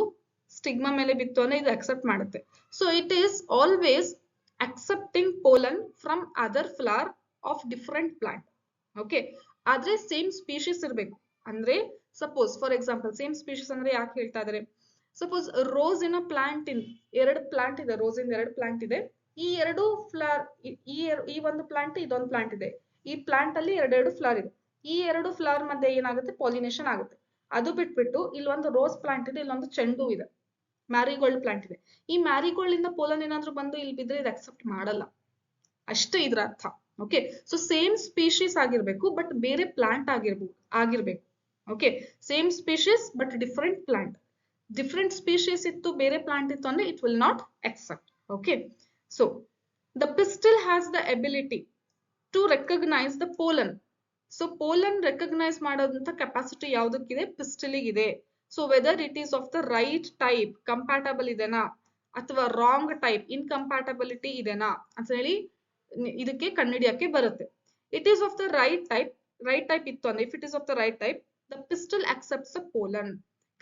ಸ್ಟಿಗ್ಮಾ ಮೇಲೆ ಬಿತ್ತು ಅಂದ್ರೆ ಇದು ಅಕ್ಸೆಪ್ಟ್ ಮಾಡುತ್ತೆ. So it is always accepting pollen from other flower of different plant. Okay, ಆದ್ರೆ ಸೇಮ್ ಸ್ಪೀಶೀಸ್ ಇರಬೇಕು. ಅಂದ್ರೆ suppose for example same species ಅಂದ್ರೆ ಯಾಕೆ ಹೇಳ್ತಾ ಇದಾರೆ, ಸಪೋಸ್ ರೋಸ್ ಇನ್ ಪ್ಲಾಂಟ್ ಇನ್ ಎರಡು ಪ್ಲಾಂಟ್ ಇದೆ, ರೋಸ್ ಇನ್ ಎರಡು ಪ್ಲಾಂಟ್ ಇದೆ. ಈ ಎರಡು ಫ್ಲವರ್, ಈ ಒಂದು ಪ್ಲಾಂಟ್, ಇದೊಂದು ಪ್ಲಾಂಟ್ ಇದೆ. ಈ ಪ್ಲಾಂಟ್ ಅಲ್ಲಿ ಎರಡೆರಡು ಫ್ಲವರ್ ಇದೆ. ಈ ಎರಡು ಫ್ಲವರ್ ಮಧ್ಯೆ ಏನಾಗುತ್ತೆ, ಪಾಲಿನೇಷನ್ ಆಗುತ್ತೆ. ಅದು ಬಿಟ್ಬಿಟ್ಟು ಇಲ್ಲೊಂದು ರೋಸ್ ಪ್ಲಾಂಟ್ ಇದೆ, ಇಲ್ಲೊಂದು ಚೆಂಡು ಇದೆ, ಮ್ಯಾರಿಗೋಲ್ಡ್ ಪ್ಲಾಂಟ್ ಇದೆ. ಈ ಮ್ಯಾರಿಗೋಲ್ಡ್ ಇಂದ ಪೋಲನ್ ಏನಾದ್ರು ಬಂದು ಇಲ್ಲಿ ಬಿದ್ರೆ ಇದು ಅಕ್ಸೆಪ್ಟ್ ಮಾಡಲ್ಲ. ಅಷ್ಟೇ ಇದ್ರ ಅರ್ಥ. ಓಕೆ, ಸೊ ಸೇಮ್ ಸ್ಪೀಶೀಸ್ ಆಗಿರ್ಬೇಕು ಬಟ್ ಬೇರೆ ಪ್ಲಾಂಟ್ ಆಗಿರ್ಬೇಕು. Okay, same species but different plant. Different species ಇತ್ತು, ಬೇರೆ ಪ್ಲಾಂಟ್ ಇತ್ತು ಅಂದ್ರೆ it will not accept. Okay, so the pistil has the ability to recognise the pollen. So pollen recognise ಮಾಡೋದಂತ capacity ಯಾವ್ದಕ್ಕಿದೆ, ಪಿಸ್ಟಲಿಗಿದೆ. So whether it is of the right type, compatible ಇದೆನಾ, ಅಥವಾ wrong type, incompatibility ಇದೆನಾ ಅಂತ ಹೇಳಿ ಇದಕ್ಕೆ ಕಂಡುಹಿಡಿಯಕ್ಕೆ ಬರುತ್ತೆ. It is of the right type ಇತ್ತು ಅಂದ್ರೆ, if it is of the right type, the pistil accepts the pollen.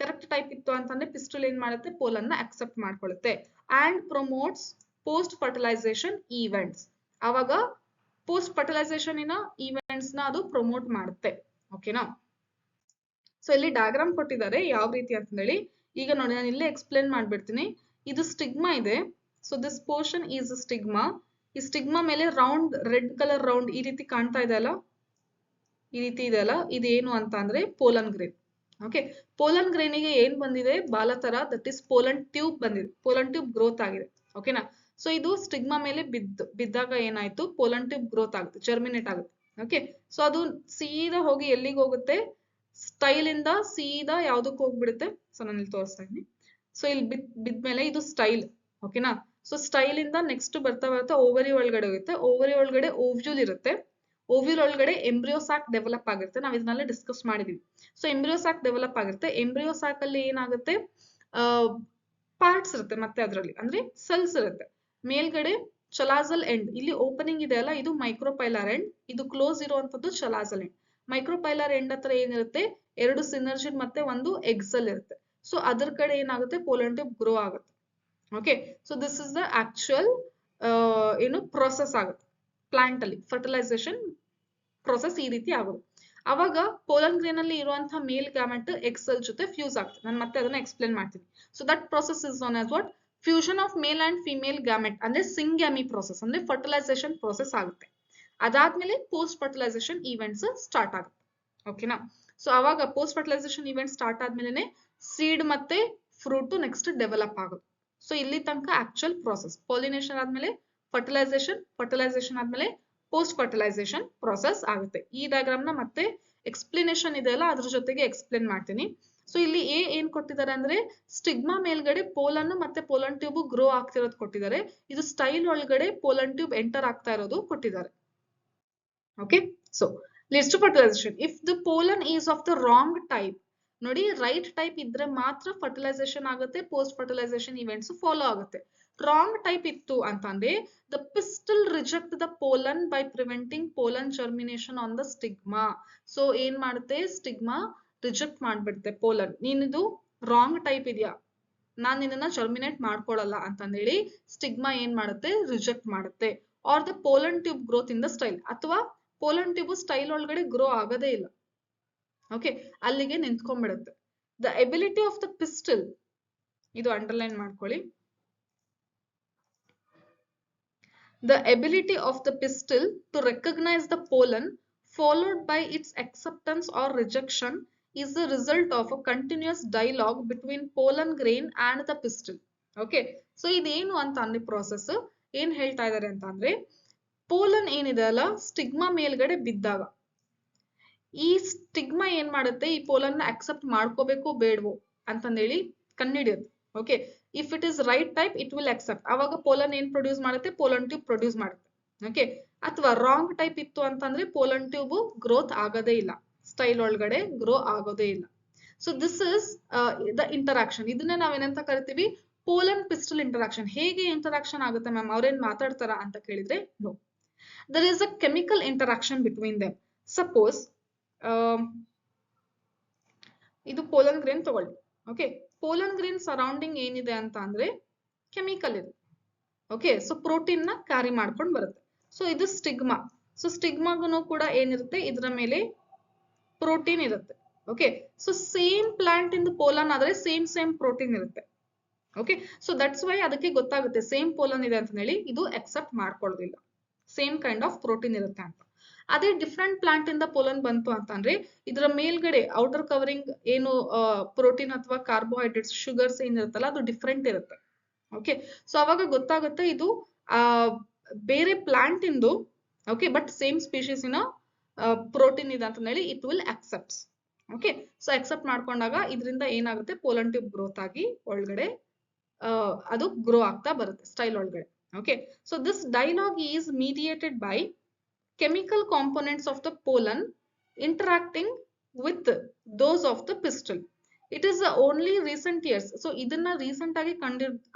Correct type ಇತ್ತು ಅಂತಂದ್ರೆ ಪಿಸ್ಟಲ್ ಏನ್ ಮಾಡುತ್ತೆ, ಪೋಲನ್ ನ ಅಕ್ಸೆಪ್ಟ್ ಮಾಡ್ಕೊಳ್ಳುತ್ತೆ. And promotes post fertilisation events. ಅವಾಗ ಪೋಸ್ಟ್ ಫರ್ಟಿಲೈಸೇಷನ್ ಈವೆಂಟ್ಸ್ ನ ಅದು ಪ್ರಮೋಟ್ ಮಾಡುತ್ತೆ. ಓಕೆನಾ. ಸೊ ಇಲ್ಲಿ ಡಯಾಗ್ರಾಮ್ ಕೊಟ್ಟಿದ್ದಾರೆ ಯಾವ ರೀತಿ ಅಂತ ಹೇಳಿ. ಈಗ ನೋಡಿ ನಾನು ಇಲ್ಲೇ ಎಕ್ಸ್ಪ್ಲೇನ್ ಮಾಡ್ಬಿಡ್ತೀನಿ. ಇದು ಸ್ಟಿಗ್ಮಾ ಇದೆ. So this portion is stigma. ಈ ಸ್ಟಿಗ್ಮಾ ಮೇಲೆ ರೌಂಡ್, ರೆಡ್ ಕಲರ್ ರೌಂಡ್ ಈ ರೀತಿ ಕಾಣ್ತಾ ಇದೆ ಅಲ್ಲ, ಈ ರೀತಿ ಇದೆ ಅಲ್ಲ, ಇದೇನು ಅಂತ ಅಂದ್ರೆ ಪೋಲನ್ ಗ್ರೇನ್. ಓಕೆ, ಪೋಲನ್ ಗ್ರೇನಿಗೆ ಏನ್ ಬಂದಿದೆ, ಬಾಲ ತರ, ದಟ್ ಇಸ್ ಪೋಲನ್ ಟ್ಯೂಬ್ ಬಂದಿದೆ. ಪೋಲನ್ ಟ್ಯೂಬ್ ಗ್ರೋತ್ ಆಗಿದೆ. ಓಕೆನಾ. ಸೊ ಇದು ಸ್ಟಿಗ್ಮಾ ಮೇಲೆ ಬಿದ್ದಾಗ ಏನಾಯ್ತು, ಪೋಲನ್ ಟ್ಯೂಬ್ ಗ್ರೋತ್ ಆಗುತ್ತೆ, ಜರ್ಮಿನೇಟ್ ಆಗುತ್ತೆ. ಓಕೆ, ಸೊ ಅದು ಸೀದಾ ಹೋಗಿ ಎಲ್ಲಿಗೆ ಹೋಗುತ್ತೆ, ಸ್ಟೈಲ್ ಇಂದ ಸೀದಾ ಯಾವ್ದಕ್ಕೆ ಹೋಗ್ಬಿಡುತ್ತೆ. ಸೊ ನಾನು ಇಲ್ಲಿ ತೋರಿಸ್ತಾ ಇದ್ದೀನಿ. ಸೊ ಇಲ್ಲಿ ಬಿದ್ಮೇಲೆ ಇದು ಸ್ಟೈಲ್. ಓಕೆನಾ. ಸೊ ಸ್ಟೈಲ್ ಇಂದ ನೆಕ್ಸ್ಟ್ ಬರ್ತಾ ಓವರಿ ಒಳಗಡೆ ಹೋಗುತ್ತೆ. ಓವರಿ ಒಳಗಡೆ ಓವ್ಯೂಲ್ ಇರುತ್ತೆ. ಓವ್ಯೂಲ್ ಒಳಗಡೆ ಎಂಬ್ರಿಯೋ ಸಾಕ್ ಡೆವಲಪ್ ಆಗಿರುತ್ತೆ. ನಾವು ಇದನ್ನೆಲ್ಲ ಡಿಸ್ಕಸ್ ಮಾಡಿದೀವಿ. ಸೊ ಎಂಬ್ರಿಯೋ ಸಾಕ್ ಡೆವಲಪ್ ಆಗಿರುತ್ತೆ. ಎಂಬ್ರಿಯೋ ಸಾಕ್ ಅಲ್ಲಿ ಏನಾಗುತ್ತೆ, ಪಾರ್ಟ್ಸ್ ಇರುತ್ತೆ, ಮತ್ತೆ ಅದರಲ್ಲಿ ಅಂದ್ರೆ ಸೆಲ್ಸ್ ಇರುತ್ತೆ. ಮೇಲ್ಗಡೆ ಚಲಾಸಲ್ ಎಂಡ್, ಇಲ್ಲಿ ಓಪನಿಂಗ್ ಇದೆ ಅಲ್ಲ, ಇದು ಮೈಕ್ರೋಪೈಲಾರ್ ಎಂಡ್. ಇದು ಕ್ಲೋಸ್ ಇರುವಂತದ್ದು ಚಲಾಸಲ್ ಎಂಡ್. ಮೈಕ್ರೋಪೈಲಾರ್ ಎಂಡ್ ಹತ್ರ ಏನಿರುತ್ತೆ, ಎರಡು ಸಿನರ್ಜಿಡ್ ಮತ್ತೆ ಒಂದು ಎಕ್ಸಲ್ ಇರುತ್ತೆ. ಸೊ ಅದ್ರ ಕಡೆ ಏನಾಗುತ್ತೆ, ಪೋಲನ್ ಟ್ಯೂಬ್ ಗ್ರೋ ಆಗುತ್ತೆ. Okay, so this is the actual ಏನು ಪ್ರೊಸೆಸ್ ಆಗುತ್ತೆ ಪ್ಲಾಂಟ್ ಅಲ್ಲಿ. ಫರ್ಟಿಲೈಸೇಷನ್ ಪ್ರೊಸೆಸ್ ಈ ರೀತಿ ಆಗೋದು. ಅವಾಗ ಪೋಲನ್ ಗ್ರೇನ್ ಅಲ್ಲಿ ಇರುವಂತಹ ಮೇಲ್ ಗ್ಯಾಮೆಟ್ ಎಕ್ಸೆಲ್ ಜೊತೆ ಫ್ಯೂಸ್ ಆಗ್ತದೆ. ನಾನು ಮತ್ತೆ ಅದನ್ನ ಎಕ್ಸ್ಪ್ಲೇನ್ ಮಾಡ್ತೀನಿ. So that process is known as what, fusion of male and female gamete, ಅಂದ್ರೆ ಸಿಂಗ್ಯಾಮಿ ಪ್ರೊಸೆಸ್, ಅಂದ್ರೆ ಫರ್ಟಿಲೈಸೇಷನ್ ಪ್ರೊಸೆಸ್ ಆಗುತ್ತೆ. ಅದಾದ್ಮೇಲೆ ಪೋಸ್ಟ್ ಫರ್ಟಿಲೈಸೇಷನ್ ಈವೆಂಟ್ಸ್ ಸ್ಟಾರ್ಟ್ ಆಗುತ್ತೆ. ಓಕೆನಾ. ಸೊ ಅವಾಗ ಪೋಸ್ಟ್ ಫರ್ಟಿಲೈಸೇಷನ್ ಈವೆಂಟ್ ಸ್ಟಾರ್ಟ್ ಆದ್ಮೇಲೆ ಸೀಡ್ ಮತ್ತೆ ಫ್ರೂಟ್ ನೆಕ್ಸ್ಟ್ ಡೆವಲಪ್ ಆಗೋದು. ಸೊ ಇಲ್ಲಿ ತನಕ ಆಕ್ಚುಯಲ್ ಪ್ರೊಸೆಸ್. ಪಾಲಿನೇಷನ್ ಆದ್ಮೇಲೆ ಫರ್ಟಿಲೈಸೇಷನ್ ಆದ್ಮೇಲೆ ಪೋಸ್ಟ್ ಫರ್ಟಿಲೈಸೇಷನ್ ಪ್ರೊಸೆಸ್ ಆಗುತ್ತೆ. ಈ ಡಯಾಗ್ರಾಮ್ ನ ಮತ್ತೆ ಎಕ್ಸ್ಪ್ಲನೇಷನ್ ಇದೆ ಅಲ್ಲ, ಅದ್ರ ಜೊತೆಗೆ ಎಕ್ಸ್ಪ್ಲೇನ್ ಮಾಡ್ತೀನಿ. ಸೊ ಇಲ್ಲಿ ಏನ್ ಕೊಟ್ಟಿದ್ದಾರೆ ಅಂದ್ರೆ, ಸ್ಟಿಗ್ಮಾ ಮೇಲ್ಗಡೆ ಪೋಲನ್ ಮತ್ತೆ ಪೋಲನ್ ಟ್ಯೂಬ್ ಗ್ರೋ ಆಗ್ತಿರೋದು ಕೊಟ್ಟಿದ್ದಾರೆ. ಇದು ಸ್ಟೈಲ್ ಒಳಗಡೆ ಪೋಲನ್ ಟ್ಯೂಬ್ ಎಂಟರ್ ಆಗ್ತಾ ಇರೋದು ಕೊಟ್ಟಿದ್ದಾರೆ. Okay, so leads to fertilization. If the pollen is of the wrong type, ನೋಡಿ ರೈಟ್ ಟೈಪ್ ಇದ್ರೆ ಮಾತ್ರ ಫರ್ಟಿಲೈಸೇಷನ್ ಆಗುತ್ತೆ, ಪೋಸ್ಟ್ ಫರ್ಟಿಲೈಸೇಷನ್ ಇವೆಂಟ್ಸ್ ಫಾಲೋ ಆಗುತ್ತೆ. ರಾಂಗ್ ಟೈಪ್ ಇತ್ತು ಅಂತಂದ್ರೆ the pistil reject the pollen by preventing pollen germination on the stigma. So ಏನ್ ಮಾಡುತ್ತೆ, stigma reject ಮಾಡ್ಬಿಡುತ್ತೆ ಪೋಲನ್. ನೀನಿದು ರಾಂಗ್ ಟೈಪ್ ಇದೆಯಾ, ನಾನ್ ನಿನ್ನ ಜರ್ಮಿನೇಟ್ ಮಾಡ್ಕೊಳಲ್ಲ ಅಂತಂದೇಳಿ ಸ್ಟಿಗ್ಮಾ ಏನ್ ಮಾಡುತ್ತೆ, ರಿಜೆಕ್ಟ್ ಮಾಡುತ್ತೆ. Or the pollen tube growth in the style, ಅಥವಾ ಪೋಲನ್ ಟ್ಯೂಬ್ ಸ್ಟೈಲ್ ಒಳಗಡೆ ಗ್ರೋ ಆಗದೇ ಇಲ್ಲ. ಓಕೆ, ಅಲ್ಲಿಗೆ ನಿಂತ್ಕೊಂಡ್ಬಿಡುತ್ತೆ. The ability of the pistil, ಇದು ಅಂಡರ್ಲೈನ್ ಮಾಡ್ಕೊಳ್ಳಿ. The ability of the pistil to recognise the pollen followed by its acceptance or rejection is the result of a continuous dialogue between pollen grain and the pistil. Okay, so ಇದೇನು ಅಂತ ಅಂದ್ರೆ process ಏನ್ ಹೇಳ್ತಾ ಇದಾರೆ ಅಂತ ಅಂದ್ರೆ, pollen ಏನಿದೆ ಅಲ್ಲ ಸ್ಟಿಗ್ಮಾ ಮೇಲ್ಗಡೆ ಬಿದ್ದಾಗ ಈ ಸ್ಟಿಗ್ಮಾ ಏನ್ ಮಾಡುತ್ತೆ, ಈ ಪೋಲನ್ ಅಕ್ಸೆಪ್ಟ್ ಮಾಡ್ಕೋಬೇಕು ಬೇಡವೋ ಅಂತಂದೇಳಿ ಕಂಡಿಡಿಯುತ್ತೆ. Okay, if it is right type it will accept, ಅವಾಗ ಪೋಲನ್ ಏನ್ ಪ್ರೊಡ್ಯೂಸ್ ಮಾಡುತ್ತೆ, ಪೋಲನ್ ಟ್ಯೂಬ್ ಪ್ರೊಡ್ಯೂಸ್ ಮಾಡುತ್ತೆ. ಓಕೆ, ಅಥವಾ ರಾಂಗ್ ಟೈಪ್ ಇತ್ತು ಅಂತಂದ್ರೆ ಪೋಲನ್ ಟ್ಯೂಬ್ ಗ್ರೋತ್ ಆಗೋದೇ ಇಲ್ಲ, ಸ್ಟೈಲ್ ಒಳಗಡೆ ಗ್ರೋ ಆಗೋದೇ ಇಲ್ಲ. So this is the interaction. ಇದನ್ನ ನಾವೇನಂತ ಕರಿತೀವಿ, ಪೋಲನ್ ಪಿಸ್ಟಲ್ ಇಂಟರಾಕ್ಷನ್. ಹೇಗೆ ಇಂಟರಾಕ್ಷನ್ ಆಗುತ್ತೆ ಮ್ಯಾಮ್, ಅವ್ರೇನ್ ಮಾತಾಡ್ತಾರ ಅಂತ ಕೇಳಿದ್ರೆ no, there is a chemical interaction between them. Suppose ಇದು ಪೋಲನ್ ಗ್ರೇನ್ ತಗೊಳ್ಳಿ. ಓಕೆ, ಪೋಲನ್ ಗ್ರೇನ್ ಸರೌಂಡಿಂಗ್ ಏನಿದೆ ಅಂತ ಅಂದ್ರೆ ಕೆಮಿಕಲ್ ಇದೆ. ಓಕೆ, ಸೊ ಪ್ರೋಟೀನ್ ನ ಕ್ಯಾರಿ ಮಾಡ್ಕೊಂಡು ಬರುತ್ತೆ. ಸೊ ಇದು ಸ್ಟಿಗ್ಮಾ. ಸೊ ಸ್ಟಿಗ್ಮಾಗೂ ಕೂಡ ಏನಿರುತ್ತೆ, ಇದರ ಮೇಲೆ ಪ್ರೋಟೀನ್ ಇರುತ್ತೆ. ಓಕೆ, ಸೊ ಸೇಮ್ ಪ್ಲಾಂಟ್ ಇಂದ ಪೋಲನ್ ಆದ್ರೆ ಸೇಮ್ ಪ್ರೋಟೀನ್ ಇರುತ್ತೆ. ಓಕೆ, ಸೊ ದಟ್ಸ್ ವೈ ಅದಕ್ಕೆ ಗೊತ್ತಾಗುತ್ತೆ ಸೇಮ್ ಪೋಲನ್ ಇದೆ ಅಂತ ಹೇಳಿ ಇದು ಅಕ್ಸೆಪ್ಟ್ ಮಾಡ್ಕೊಳ್ಳೋದಿಲ್ಲ, ಸೇಮ್ ಕೈಂಡ್ ಆಫ್ ಪ್ರೋಟೀನ್ ಇರುತ್ತೆ ಅಂತ. ಅದೇ ಡಿಫ್ರೆಂಟ್ ಪ್ಲಾಂಟ್ ಇಂದ ಪೋಲನ್ ಬಂತು ಅಂತಂದ್ರೆ ಇದರ ಮೇಲ್ಗಡೆ ಔಟರ್ ಕವರಿಂಗ್ ಏನು ಪ್ರೋಟೀನ್ ಅಥವಾ ಕಾರ್ಬೋಹೈಡ್ರೇಟ್ಸ್ ಶುಗರ್ಸ್ ಏನಿರುತ್ತಲ್ಲ ಅದು ಡಿಫ್ರೆಂಟ್ ಇರುತ್ತೆ. ಓಕೆ, ಸೊ ಅವಾಗ ಗೊತ್ತಾಗುತ್ತೆ ಇದು ಬೇರೆ ಪ್ಲಾಂಟ್ ಇಂದು, ಓಕೆ, ಬಟ್ ಸೇಮ್ ಸ್ಪೀಶೀಸ್ ಇನ ಪ್ರೋಟೀನ್ ಇದೆ ಅಂತ ಹೇಳಿ it will accepts. Okay, so accept ಮಾಡ್ಕೊಂಡಾಗ ಇದರಿಂದ ಏನಾಗುತ್ತೆ, ಪೋಲನ್ ಟ್ಯೂಬ್ ಗ್ರೋತ್ ಆಗಿ ಒಳಗಡೆ ಅದು ಗ್ರೋ ಆಗ್ತಾ ಬರುತ್ತೆ ಸ್ಟೈಲ್ ಒಳಗಡೆ. Okay, so this dialogue is mediated by chemical components of the pollen interacting with those of the pistil. It is the only recent years. So ಇದನ್ನ ರೀಸೆಂಟ್ ಆಗಿ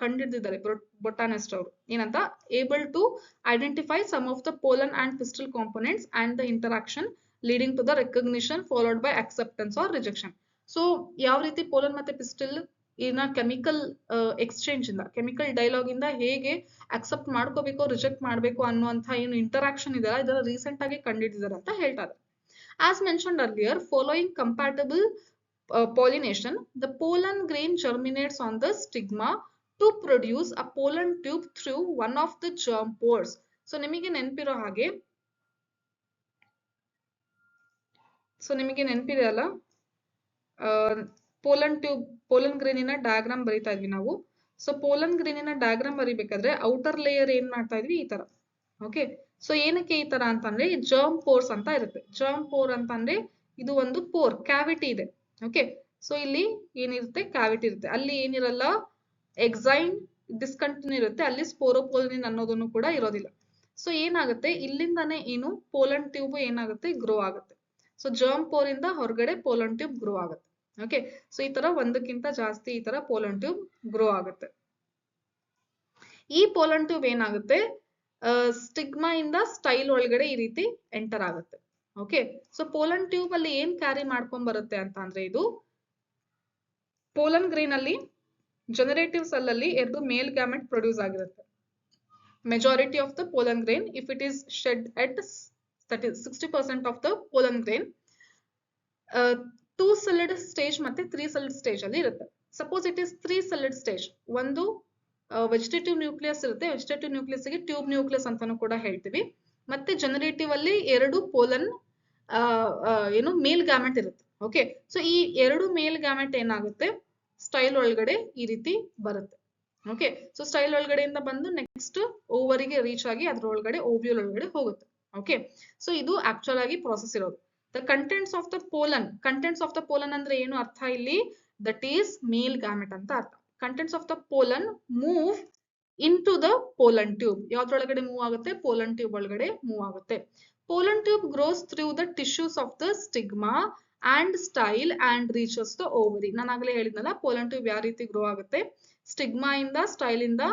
ಕಂಡಿಡಿದಿದ್ದಾರೆ ಬೊಟಾನಿಸ್ಟ್ ಅವರು, ಏನಂತ, able to identify some of the pollen and pistil components and the interaction leading to the recognition followed by acceptance or rejection. So ಯಾವ ರೀತಿ pollen ಮತ್ತೆ pistil ಇನ್ನ chemical exchange ಇಂದ, chemical dialogue ಇಂದ ಹೇಗೆ ಅಕ್ಸೆಪ್ಟ್ ಮಾಡ್ಕೋಬೇಕು ರಿಜೆಕ್ಟ್ ಮಾಡಬೇಕು ಅನ್ನುವಂತ ಏನು ಇಂಟರಾಕ್ಷನ್ ಇದೆ ಇದರ ರೀಸೆಂಟ್ ಆಗಿ ಕಂಡಿಡಿದಾರೆ ಅಂತ ಹೇಳ್ತಾರೆ. As mentioned earlier, following compatible pollination, the pollen grain germinates on the stigma to produce a pollen tube through one of the germ pores. So ನಿಮಗೆ ನೆನಪಿರೋ ಹಾಗೆ, ನೆನಪಿದೆ ಅಲ್ಲ ಪೋಲನ್ ಟ್ಯೂಬ್, ಪೋಲನ್ ಗ್ರೇನಿನ ಡಯಾಗ್ರಾಮ್ ಬರೀತಾ ಇದ್ವಿ ನಾವು. ಸೊ ಪೋಲನ್ ಗ್ರೇನಿನ diagram ಬರಿಬೇಕಾದ್ರೆ ಔಟರ್ ಲೇಯರ್ ಏನ್ ಮಾಡ್ತಾ ಇದ್ವಿ, ಈ ತರ. ಓಕೆ, ಸೊ ಏನಕ್ಕೆ ಈ ತರ ಅಂತಂದ್ರೆ ಜರ್ಮ್ ಪೋರ್ಸ್ ಅಂತ ಇರುತ್ತೆ. ಜರ್ಮ್ ಪೋರ್ ಅಂತಂದ್ರೆ ಇದು ಒಂದು ಪೋರ್, ಕ್ಯಾವಿಟಿ ಇದೆ. ಓಕೆ, ಸೊ ಇಲ್ಲಿ ಏನಿರುತ್ತೆ, ಕ್ಯಾವಿಟಿ ಇರುತ್ತೆ, ಅಲ್ಲಿ ಏನಿರಲ್ಲ ಎಕ್ಸೈನ್ ಡಿಸ್ಕಂಟಿನ್ಯೂ ಇರುತ್ತೆ, ಅಲ್ಲಿ ಸ್ಪೋರೋಪೋಲಿನ್ ಅನ್ನೋದನ್ನು ಕೂಡ ಇರೋದಿಲ್ಲ. ಸೊ ಏನಾಗುತ್ತೆ, ಇಲ್ಲಿಂದಾನೇ ಏನು ಪೋಲನ್ ಟ್ಯೂಬ್ ಏನಾಗುತ್ತೆ, ಗ್ರೋ ಆಗುತ್ತೆ. ಸೊ ಜರ್ಮ್ ಪೋರ್ ಇಂದ ಹೊರಗಡೆ ಪೋಲನ್ ಟ್ಯೂಬ್ ಗ್ರೋ ಆಗುತ್ತೆ. ಓಕೆ, ಸೊ ಈ ತರ ಒಂದಕ್ಕಿಂತ ಜಾಸ್ತಿ ಈ ತರ ಪೋಲನ್ ಟ್ಯೂಬ್ ಗ್ರೋ ಆಗುತ್ತೆ. ಈ ಪೋಲನ್ ಟ್ಯೂಬ್ ಏನಾಗುತ್ತೆ, ಸ್ಟಿಗ್ಮಾ ಇಂದ ಸ್ಟೈಲ್ ಒಳಗಡೆ ಈ ರೀತಿ ಎಂಟರ್ ಆಗುತ್ತೆ. ಓಕೆ, ಸೊ ಪೋಲನ್ ಟ್ಯೂಬ್ ಅಲ್ಲಿ ಏನ್ ಕ್ಯಾರಿ ಮಾಡ್ಕೊಂಡ್ ಬರುತ್ತೆ ಅಂತ ಅಂದ್ರೆ, ಇದು ಪೋಲನ್ ಗ್ರೇನ್ ಅಲ್ಲಿ ಜನರೇಟಿವ್ ಸೆಲ್ ಅಲ್ಲಿ 2 ಮೇಲ್ ಗ್ಯಾಮೆಟ್ ಪ್ರೊಡ್ಯೂಸ್ ಆಗಿರುತ್ತೆ. Majority of the pollen grain, if it is shed at that is 60% of the pollen grain 2 celled stage ಮತ್ತೆ 3 ಸೆಲ್ಡ್ ಸ್ಟೇಜ್ ಅಲ್ಲಿ ಇರುತ್ತೆ. Suppose it is 3 celled stage, ಒಂದು vegetative nucleus ಇರುತ್ತೆ, vegetative nucleus ಗೆ tube nucleus ಅಂತಾನು ಕೂಡ ಹೇಳ್ತೀವಿ. ಮತ್ತೆ ಜನರೇಟಿವ್ ಅಲ್ಲಿ 2 ಪೋಲನ್ ಏನು ಮೇಲ್ ಗ್ಯಾಮೆಟ್ ಇರುತ್ತೆ. ಓಕೆ, ಸೊ ಈ 2 ಮೇಲ್ ಗ್ಯಾಮೆಟ್ ಏನಾಗುತ್ತೆ, ಸ್ಟೈಲ್ ಒಳಗಡೆ ಈ ರೀತಿ ಬರುತ್ತೆ. ಓಕೆ, ಸೊ ಸ್ಟೈಲ್ ಒಳಗಡೆಯಿಂದ ಬಂದು ನೆಕ್ಸ್ಟ್ ಓವರಿಗೆ ರೀಚ್ ಆಗಿ ಅದ್ರೊಳಗಡೆ ಓವ್ಯೂಲ್ ಒಳಗಡೆ ಹೋಗುತ್ತೆ. ಓಕೆ, ಸೊ ಇದು ಆಕ್ಚುಲ್ ಆಗಿ ಪ್ರಾಸೆಸ್ ಇರೋದು. The contents of the pollen, contents of the pollen ಅಂದ್ರೆ ಏನು ಅರ್ಥ ಇಲ್ಲಿ, ದಟ್ ಈಸ್ ಮೇಲ್ ಗ್ಯಾಮೆಟ್ ಅಂತ ಅರ್ಥ. Contents of the pollen move into the pollen tube. ಯಾವ್ದ್ರೊಳಗಡೆ ಮೂವ್ ಆಗುತ್ತೆ, ಪೋಲನ್ ಟ್ಯೂಬ್ ಒಳಗಡೆ ಮೂವ್ ಆಗುತ್ತೆ. Pollen tube grows through the tissues of the stigma and style and reaches the ovary. ನಾನು ಆಗ್ಲೇ ಹೇಳಿದ್ನಲ್ಲ pollen tube ಯಾವ ರೀತಿ ಗ್ರೋ ಆಗುತ್ತೆ, ಸ್ಟಿಗ್ಮಾ ಇಂದ ಸ್ಟೈಲ್ ಇಂದ,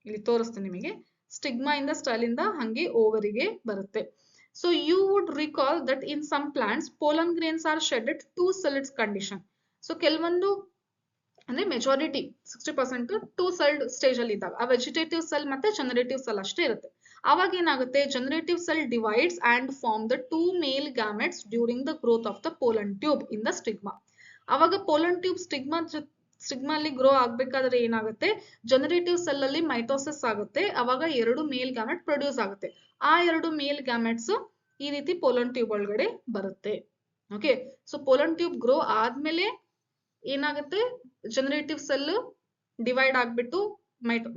ಇಲ್ಲಿ ತೋರಿಸ್ತೀನಿ ನಿಮಗೆ, ಸ್ಟಿಗ್ಮಾ ಇಂದ ಸ್ಟೈಲ್ ಇಂದ ಹಂಗೆ ಓವರಿಗೆ ಬರುತ್ತೆ. So you would recall that in some plants pollen grains are shed at 2 celled condition. So ಕೆಲವೊಂದು ಅಂದ್ರೆ ಮೆಜಾರಿಟಿ 60% 2 ಸೆಲ್ಡ್ ಸ್ಟೇಜ್ ಅಲ್ಲಿ ಇದ್ದಾಗ ಆ ವೆಜಿಟೇಟಿವ್ ಸೆಲ್ ಮತ್ತೆ ಜನರೇಟಿವ್ ಸೆಲ್ ಅಷ್ಟೇ ಇರುತ್ತೆ. ಅವಾಗ ಏನಾಗುತ್ತೆ, generative cell divides and form the 2 male gametes during the growth of the pollen tube in the stigma. ಅವಾಗ ಪೋಲನ್ ಟ್ಯೂಬ್ ಸ್ಟಿಗ್ಮಾ ಅಲ್ಲಿ ಗ್ರೋ ಆಗ್ಬೇಕಾದ್ರೆ ಏನಾಗುತ್ತೆ, ಜನರೇಟಿವ್ ಸೆಲ್ ಅಲ್ಲಿ ಮೈಟೋಸಿಸ್ ಆಗುತ್ತೆ, ಅವಾಗ 2 ಮೇಲ್ ಗ್ಯಾಮೆಟ್ ಪ್ರೊಡ್ಯೂಸ್ ಆಗುತ್ತೆ. ಆ 2 ಮೇಲ್ ಗ್ಯಾಮೆಟ್ಸ್ ಈ ರೀತಿ ಪೋಲನ್ ಟ್ಯೂಬ್ ಒಳಗಡೆ ಬರುತ್ತೆ. Okay, so pollen tube grow ಆದ್ಮೇಲೆ ಏನಾಗುತ್ತೆ, ಜನರೇಟಿವ್ ಸೆಲ್ ಡಿವೈಡ್ ಆಗ್ಬಿಟ್ಟು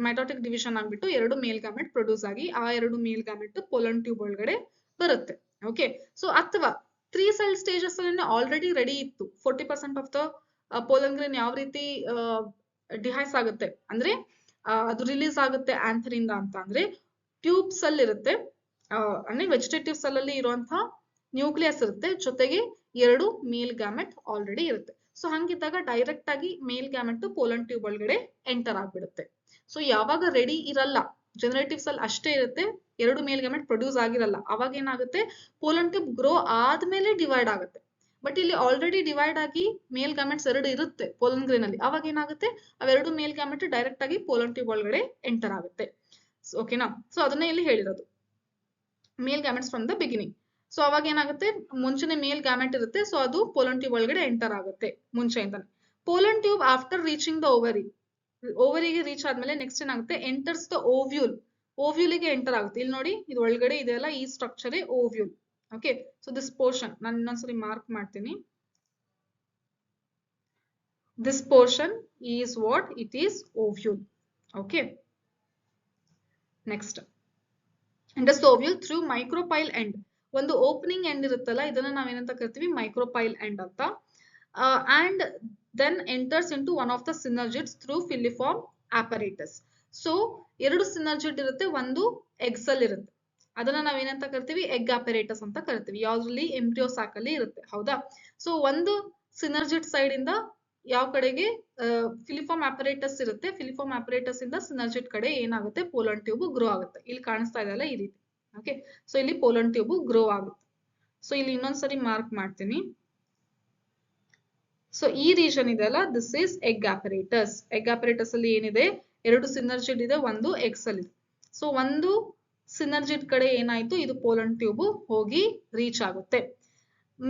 ಮೈಟೋಟಿಕ್ ಡಿವಿಷನ್ ಆಗ್ಬಿಟ್ಟು 2 ಮೇಲ್ ಗ್ಯಾಮೆಟ್ ಪ್ರೊಡ್ಯೂಸ್ ಆಗಿ ಆ 2 ಮೇಲ್ ಗ್ಯಾಮೆಟ್ ಪೋಲನ್ ಟ್ಯೂಬ್ ಒಳಗಡೆ ಬರುತ್ತೆ. ಓಕೆ, ಸೊ ಅಥವಾ 3 ಸೆಲ್ ಸ್ಟೇಜಸ್ ಅಲ್ಲಿ ಆಲ್ರೆಡಿ ರೆಡಿ ಇತ್ತು. 40% ಆಫ್ ದ ಪೋಲನ್ ಗ್ರೇನ್ ಯಾವ ರೀತಿ ಡಿಹೈಸ್ ಆಗುತ್ತೆ ಅಂದ್ರೆ ಅದು ರಿಲೀಸ್ ಆಗುತ್ತೆ ಆಂಥರ್ ಇಂದ ಅಂತ ಅಂದ್ರೆ ಟ್ಯೂಬ್ ಸೆಲ್ ಇರುತ್ತೆ, ಅಂದ್ರೆ ವೆಜಿಟೇಟಿವ್ ಸೆಲ್ ಅಲ್ಲಿ ಇರುವಂತಹ ನ್ಯೂಕ್ಲಿಯಸ್ ಇರುತ್ತೆ, ಜೊತೆಗೆ 2 ಮೇಲ್ ಗ್ಯಾಮೆಟ್ ಆಲ್ರೆಡಿ ಇರುತ್ತೆ. ಸೊ ಹಂಗಿದ್ದಾಗ ಡೈರೆಕ್ಟ್ ಆಗಿ ಮೇಲ್ ಗ್ಯಾಮೆಟ್ ಪೋಲನ್ ಟ್ಯೂಬ್ ಒಳಗಡೆ ಎಂಟರ್ ಆಗ್ಬಿಡುತ್ತೆ. ಸೊ ಯಾವಾಗ ರೆಡಿ ಇರಲ್ಲ, ಜನರೇಟಿವ್ ಸೆಲ್ ಅಷ್ಟೇ ಇರುತ್ತೆ, 2 ಮೇಲ್ ಗ್ಯಾಮೆಟ್ ಪ್ರೊಡ್ಯೂಸ್ ಆಗಿರಲ್ಲ, ಅವಾಗ ಏನಾಗುತ್ತೆ ಪೋಲನ್ ಟ್ಯೂಬ್ ಗ್ರೋ ಆದ್ಮೇಲೆ ಡಿವೈಡ್ ಆಗುತ್ತೆ. ಬಟ್ ಇಲ್ಲಿ ಆಲ್ರೆಡಿ ಡಿವೈಡ್ ಆಗಿ ಮೇಲ್ ಗ್ಯಾಮೆಟ್ಸ್ 2 ಇರುತ್ತೆ ಪೋಲನ್ ಗ್ರೇನ್ ಅಲ್ಲಿ, ಅವಾಗ ಏನಾಗುತ್ತೆ ಅವೆರಡು ಮೇಲ್ ಗ್ಯಾಮೆಟ್ ಡೈರೆಕ್ಟ್ ಆಗಿ ಪೋಲನ್ ಟ್ಯೂಬ್ ಒಳಗಡೆ ಎಂಟರ್ ಆಗುತ್ತೆ. ಓಕೆನಾ, ಸೊ ಅದನ್ನೇ ಇಲ್ಲಿ ಹೇಳಿರೋದು male gametes from the beginning. So ಅವಾಗ ಏನಾಗುತ್ತೆ, ಮುಂಚೆನೆ ಮೇಲ್ ಗ್ಯಾಮೆಟ್ ಇರುತ್ತೆ, ಸೊ ಅದು ಪೋಲನ್ ಟ್ಯೂಬ್ ಒಳಗಡೆ ಎಂಟರ್ ಆಗುತ್ತೆ ಮುಂಚೆಯಿಂದಾನೆ. Pollen tube after reaching the ಓವರಿಗೆ ರೀಚ್ ಆದ್ಮೇಲೆ ನೆಕ್ಸ್ಟ್ ಏನಾಗುತ್ತೆ, ಎಂಟರ್ಸ್ ದ ಓವ್ಯೂಲ್. ಓವ್ಯೂಲಿಗೆ ಎಂಟರ್ ಆಗುತ್ತೆ. ಇಲ್ಲಿ ನೋಡಿ, ಇದು ಒಳಗಡೆ ಇದೆಯಲ್ಲ, ಈ structure ovule. Okay, so this portion ನಾನು ಇನ್ನೊಂದ್ಸರಿ ಮಾರ್ಕ್ ಮಾಡ್ತೀನಿ. This portion is what it is ovule. Okay, next enters the ovule through micropyle end. ಒಂದು ಓಪನಿಂಗ್ ಎಂಡ್ ಇರುತ್ತಲ್ಲ, ಇದನ್ನ ನಾವೇನಂತ ಕರಿತೀವಿ, ಮೈಕ್ರೋಪೈಲ್ ಎಂಡ್ ಅಂತ. And then enters into one of the synergids through filiform apparatus. So 2 synergid ಇರುತ್ತೆ, ಒಂದು egg cell ಇರುತ್ತೆ, ಅದನ್ನ ನಾವೇನಂತ ಕರಿತೀವಿ, ಎಗ್ ಆಪರೇಟಸ್ ಅಂತ ಕರಿತೀವಿ. ಯಾವ್ದ್ರಲ್ಲಿ, ಎಂಬ್ರಿಯೋ ಸ್ಯಾಕ್ ಅಲ್ಲಿ ಇರುತ್ತೆ, ಹೌದಾ. ಸೊ ಒಂದು ಸಿನರ್ಜಿಡ್ ಸೈಡ್ ಇಂದ ಯಾವ ಕಡೆಗೆ ಫಿಲಿಫಾರ್ಮ್ ಆಪರೇಟಸ್ ಇರುತ್ತೆ, ಫಿಲಿಫಾರ್ಮ್ ಆಪರೇಟಸ್ ಇಂದ ಸಿನರ್ಜಿಡ್ ಕಡೆ ಏನಾಗುತ್ತೆ, ಪೋಲನ್ ಟ್ಯೂಬ್ ಗ್ರೋ ಆಗುತ್ತೆ. ಇಲ್ಲಿ ಕಾಣಿಸ್ತಾ ಇದೆಯಲ್ಲ ಈ ರೀತಿ. ಓಕೆ, ಸೊ ಇಲ್ಲಿ ಪೋಲನ್ ಟ್ಯೂಬ್ ಗ್ರೋ ಆಗುತ್ತೆ. ಸೊ ಇಲ್ಲಿ ಇನ್ನೊಂದ್ಸರಿ ಮಾರ್ಕ್ ಮಾಡ್ತೀನಿ. ಸೊ ಈ ರೀಜನ್ ಇದೆಯಲ್ಲ, ದಿಸ್ ಇಸ್ ಎಗ್ ಆಪರೇಟಸ್. ಎಗ್ ಆಪರೇಟಸ್ ಅಲ್ಲಿ ಏನಿದೆ, 2 ಸಿನರ್ಜಿಡ್ ಇದೆ, ಒಂದು ಎಗ್ ಸೆಲ್ ಇದೆ. ಸೊ ಒಂದು ಸಿನರ್ಜಿಡ್ ಕಡೆ ಏನಾಯ್ತು, ಇದು ಪೋಲನ್ ಟ್ಯೂಬ್ ಹೋಗಿ ರೀಚ್ ಆಗುತ್ತೆ.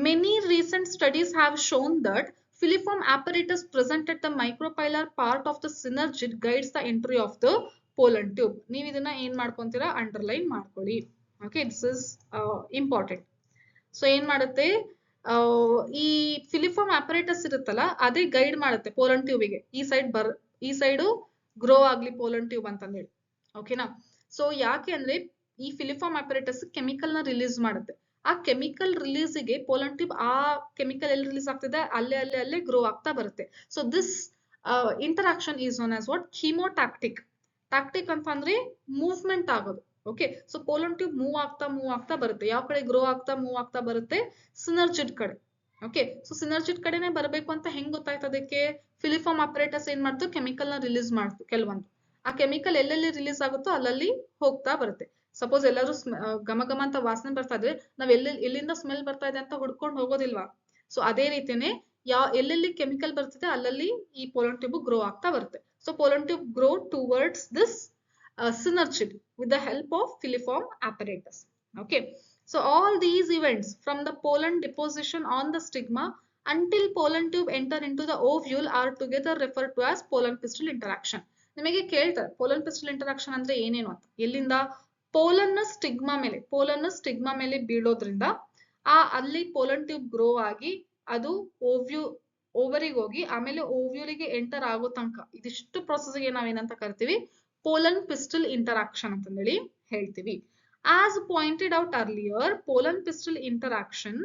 Many recent studies have shown that filiform apparatus present at the micropylar part of the synergid guides the entry of the pollen tube. ನೀವು ಇದನ್ನ ಏನ್ ಮಾಡ್ಕೊಂತೀರಾ, ಅಂಡರ್ಲೈನ್ ಮಾಡ್ಕೊಳ್ಳಿ. Okay, this is important. So ಏನ್ ಮಾಡುತ್ತೆ, ಈ filiform apparatus ಇರುತ್ತಲ್ಲ, ಅದೇ guide ಮಾಡುತ್ತೆ ಪೋಲನ್ ಟ್ಯೂಬಿಗೆ, ಈ ಸೈಡು ಗ್ರೋ ಆಗ್ಲಿ ಪೋಲನ್ ಟ್ಯೂಬ್ ಅಂತಂದೇಳಿ. ಓಕೆನಾ, ಸೊ ಯಾಕೆ ಅಂದ್ರೆ ಈ ಫಿಲಿಫಾರ್ಮ್ apparatus ಕೆಮಿಕಲ್ ನ ರಿಲೀಸ್ ಮಾಡುತ್ತೆ. ಆ ಕೆಮಿಕಲ್ ರಿಲೀಸ್ಗೆ ಪೋಲನ್ ಟ್ಯೂಬ್ ಆ ಕೆಮಿಕಲ್ ಎಲ್ಲಿ ರಿಲೀಸ್ ಆಗ್ತಿದೆ, ಅಲ್ಲೇ ಗ್ರೋ ಆಗ್ತಾ ಬರುತ್ತೆ. So this interaction is known as what, chemotactic. Tactic ಅಂತ ಅಂದ್ರೆ ಮೂವ್ಮೆಂಟ್ ಆಗೋದು. Okay, so pollen tube move ಆಗ್ತಾ ಬರುತ್ತೆ. ಯಾವ ಕಡೆ ಗ್ರೋ ಮೂವ್ ಆಗ್ತಾ ಬರುತ್ತೆ, ಸಿನರ್ಜಿಡ್ ಕಡೆ. ಓಕೆ, ಸೊ ಸಿನರ್ಜಿಡ್ ಕಡೆನೆ ಬರಬೇಕು ಅಂತ ಹೆಂಗ್ ಗೊತ್ತಾಯ್ತು ಅದಕ್ಕೆ, ಫಿಲಿಫಾರ್ಮ್ apparatus ಏನ್ ಮಾಡ್ತು, ಕೆಮಿಕಲ್ ನ ರಿಲೀಸ್ ಮಾಡ್ತು ಕೆಲವೊಂದು. ಆ ಕೆಮಿಕಲ್ ಎಲ್ಲೆಲ್ಲಿ ರಿಲೀಸ್ ಆಗುತ್ತೋ ಅಲ್ಲಲ್ಲಿ ಹೋಗ್ತಾ ಬರುತ್ತೆ. ಸಪೋಸ್ ಎಲ್ಲರೂ ಘಮ ಘಮ ಅಂತ ವಾಸನೆ ಬರ್ತಾ ಇದ್ರೆ ನಾವ್ ಎಲ್ಲಿಂದ ಸ್ಮೆಲ್ ಬರ್ತಾ ಇದೆ ಅಂತ ಹುಡ್ಕೊಂಡು ಹೋಗೋದಿಲ್ವಾ. ಸೊ ಅದೇ ರೀತಿನೇ ಎಲ್ಲೆಲ್ಲಿ ಕೆಮಿಕಲ್ ಬರ್ತಿದೆ ಅಲ್ಲಲ್ಲಿ ಈ ಪೋಲನ್ ಟ್ಯೂಬ್ ಗ್ರೋ ಆಗ್ತಾ ಬರುತ್ತೆ. So pollen tube grow towards this synergid with the help of filiform apparatus. Okay, so all these events from the pollen deposition on the stigma until pollen tube enter into the ovule are together referred to as pollen pistil interaction. ನಿಮಗೆ ಕೇಳ್ತಾರೆ pollen pistil interaction ಅಂದ್ರೆ ಏನೇನು ಅಂತ. ಎಲ್ಲಿಂದ, pollen stigma ಮೇಲೆ ಬೀಳೋದ್ರಿಂದ ಅಲ್ಲಿ pollen tube grow ಆಗಿ ಅದು ಓವರಿಗೆ ಹೋಗಿ ಆಮೇಲೆ ಓವ್ಯೂಲಿಗೆ ಎಂಟರ್ ಆಗೋ ತನಕ ಇದಿಷ್ಟು ಪ್ರೊಸೆಸ್ ಗೆ ನಾವೇನಂತ ಕರಿತೀವಿ, pollen pistil interaction ಅಂತಂದೇಳಿ ಹೇಳ್ತೀವಿ. As pointed out earlier, pollen pistil interaction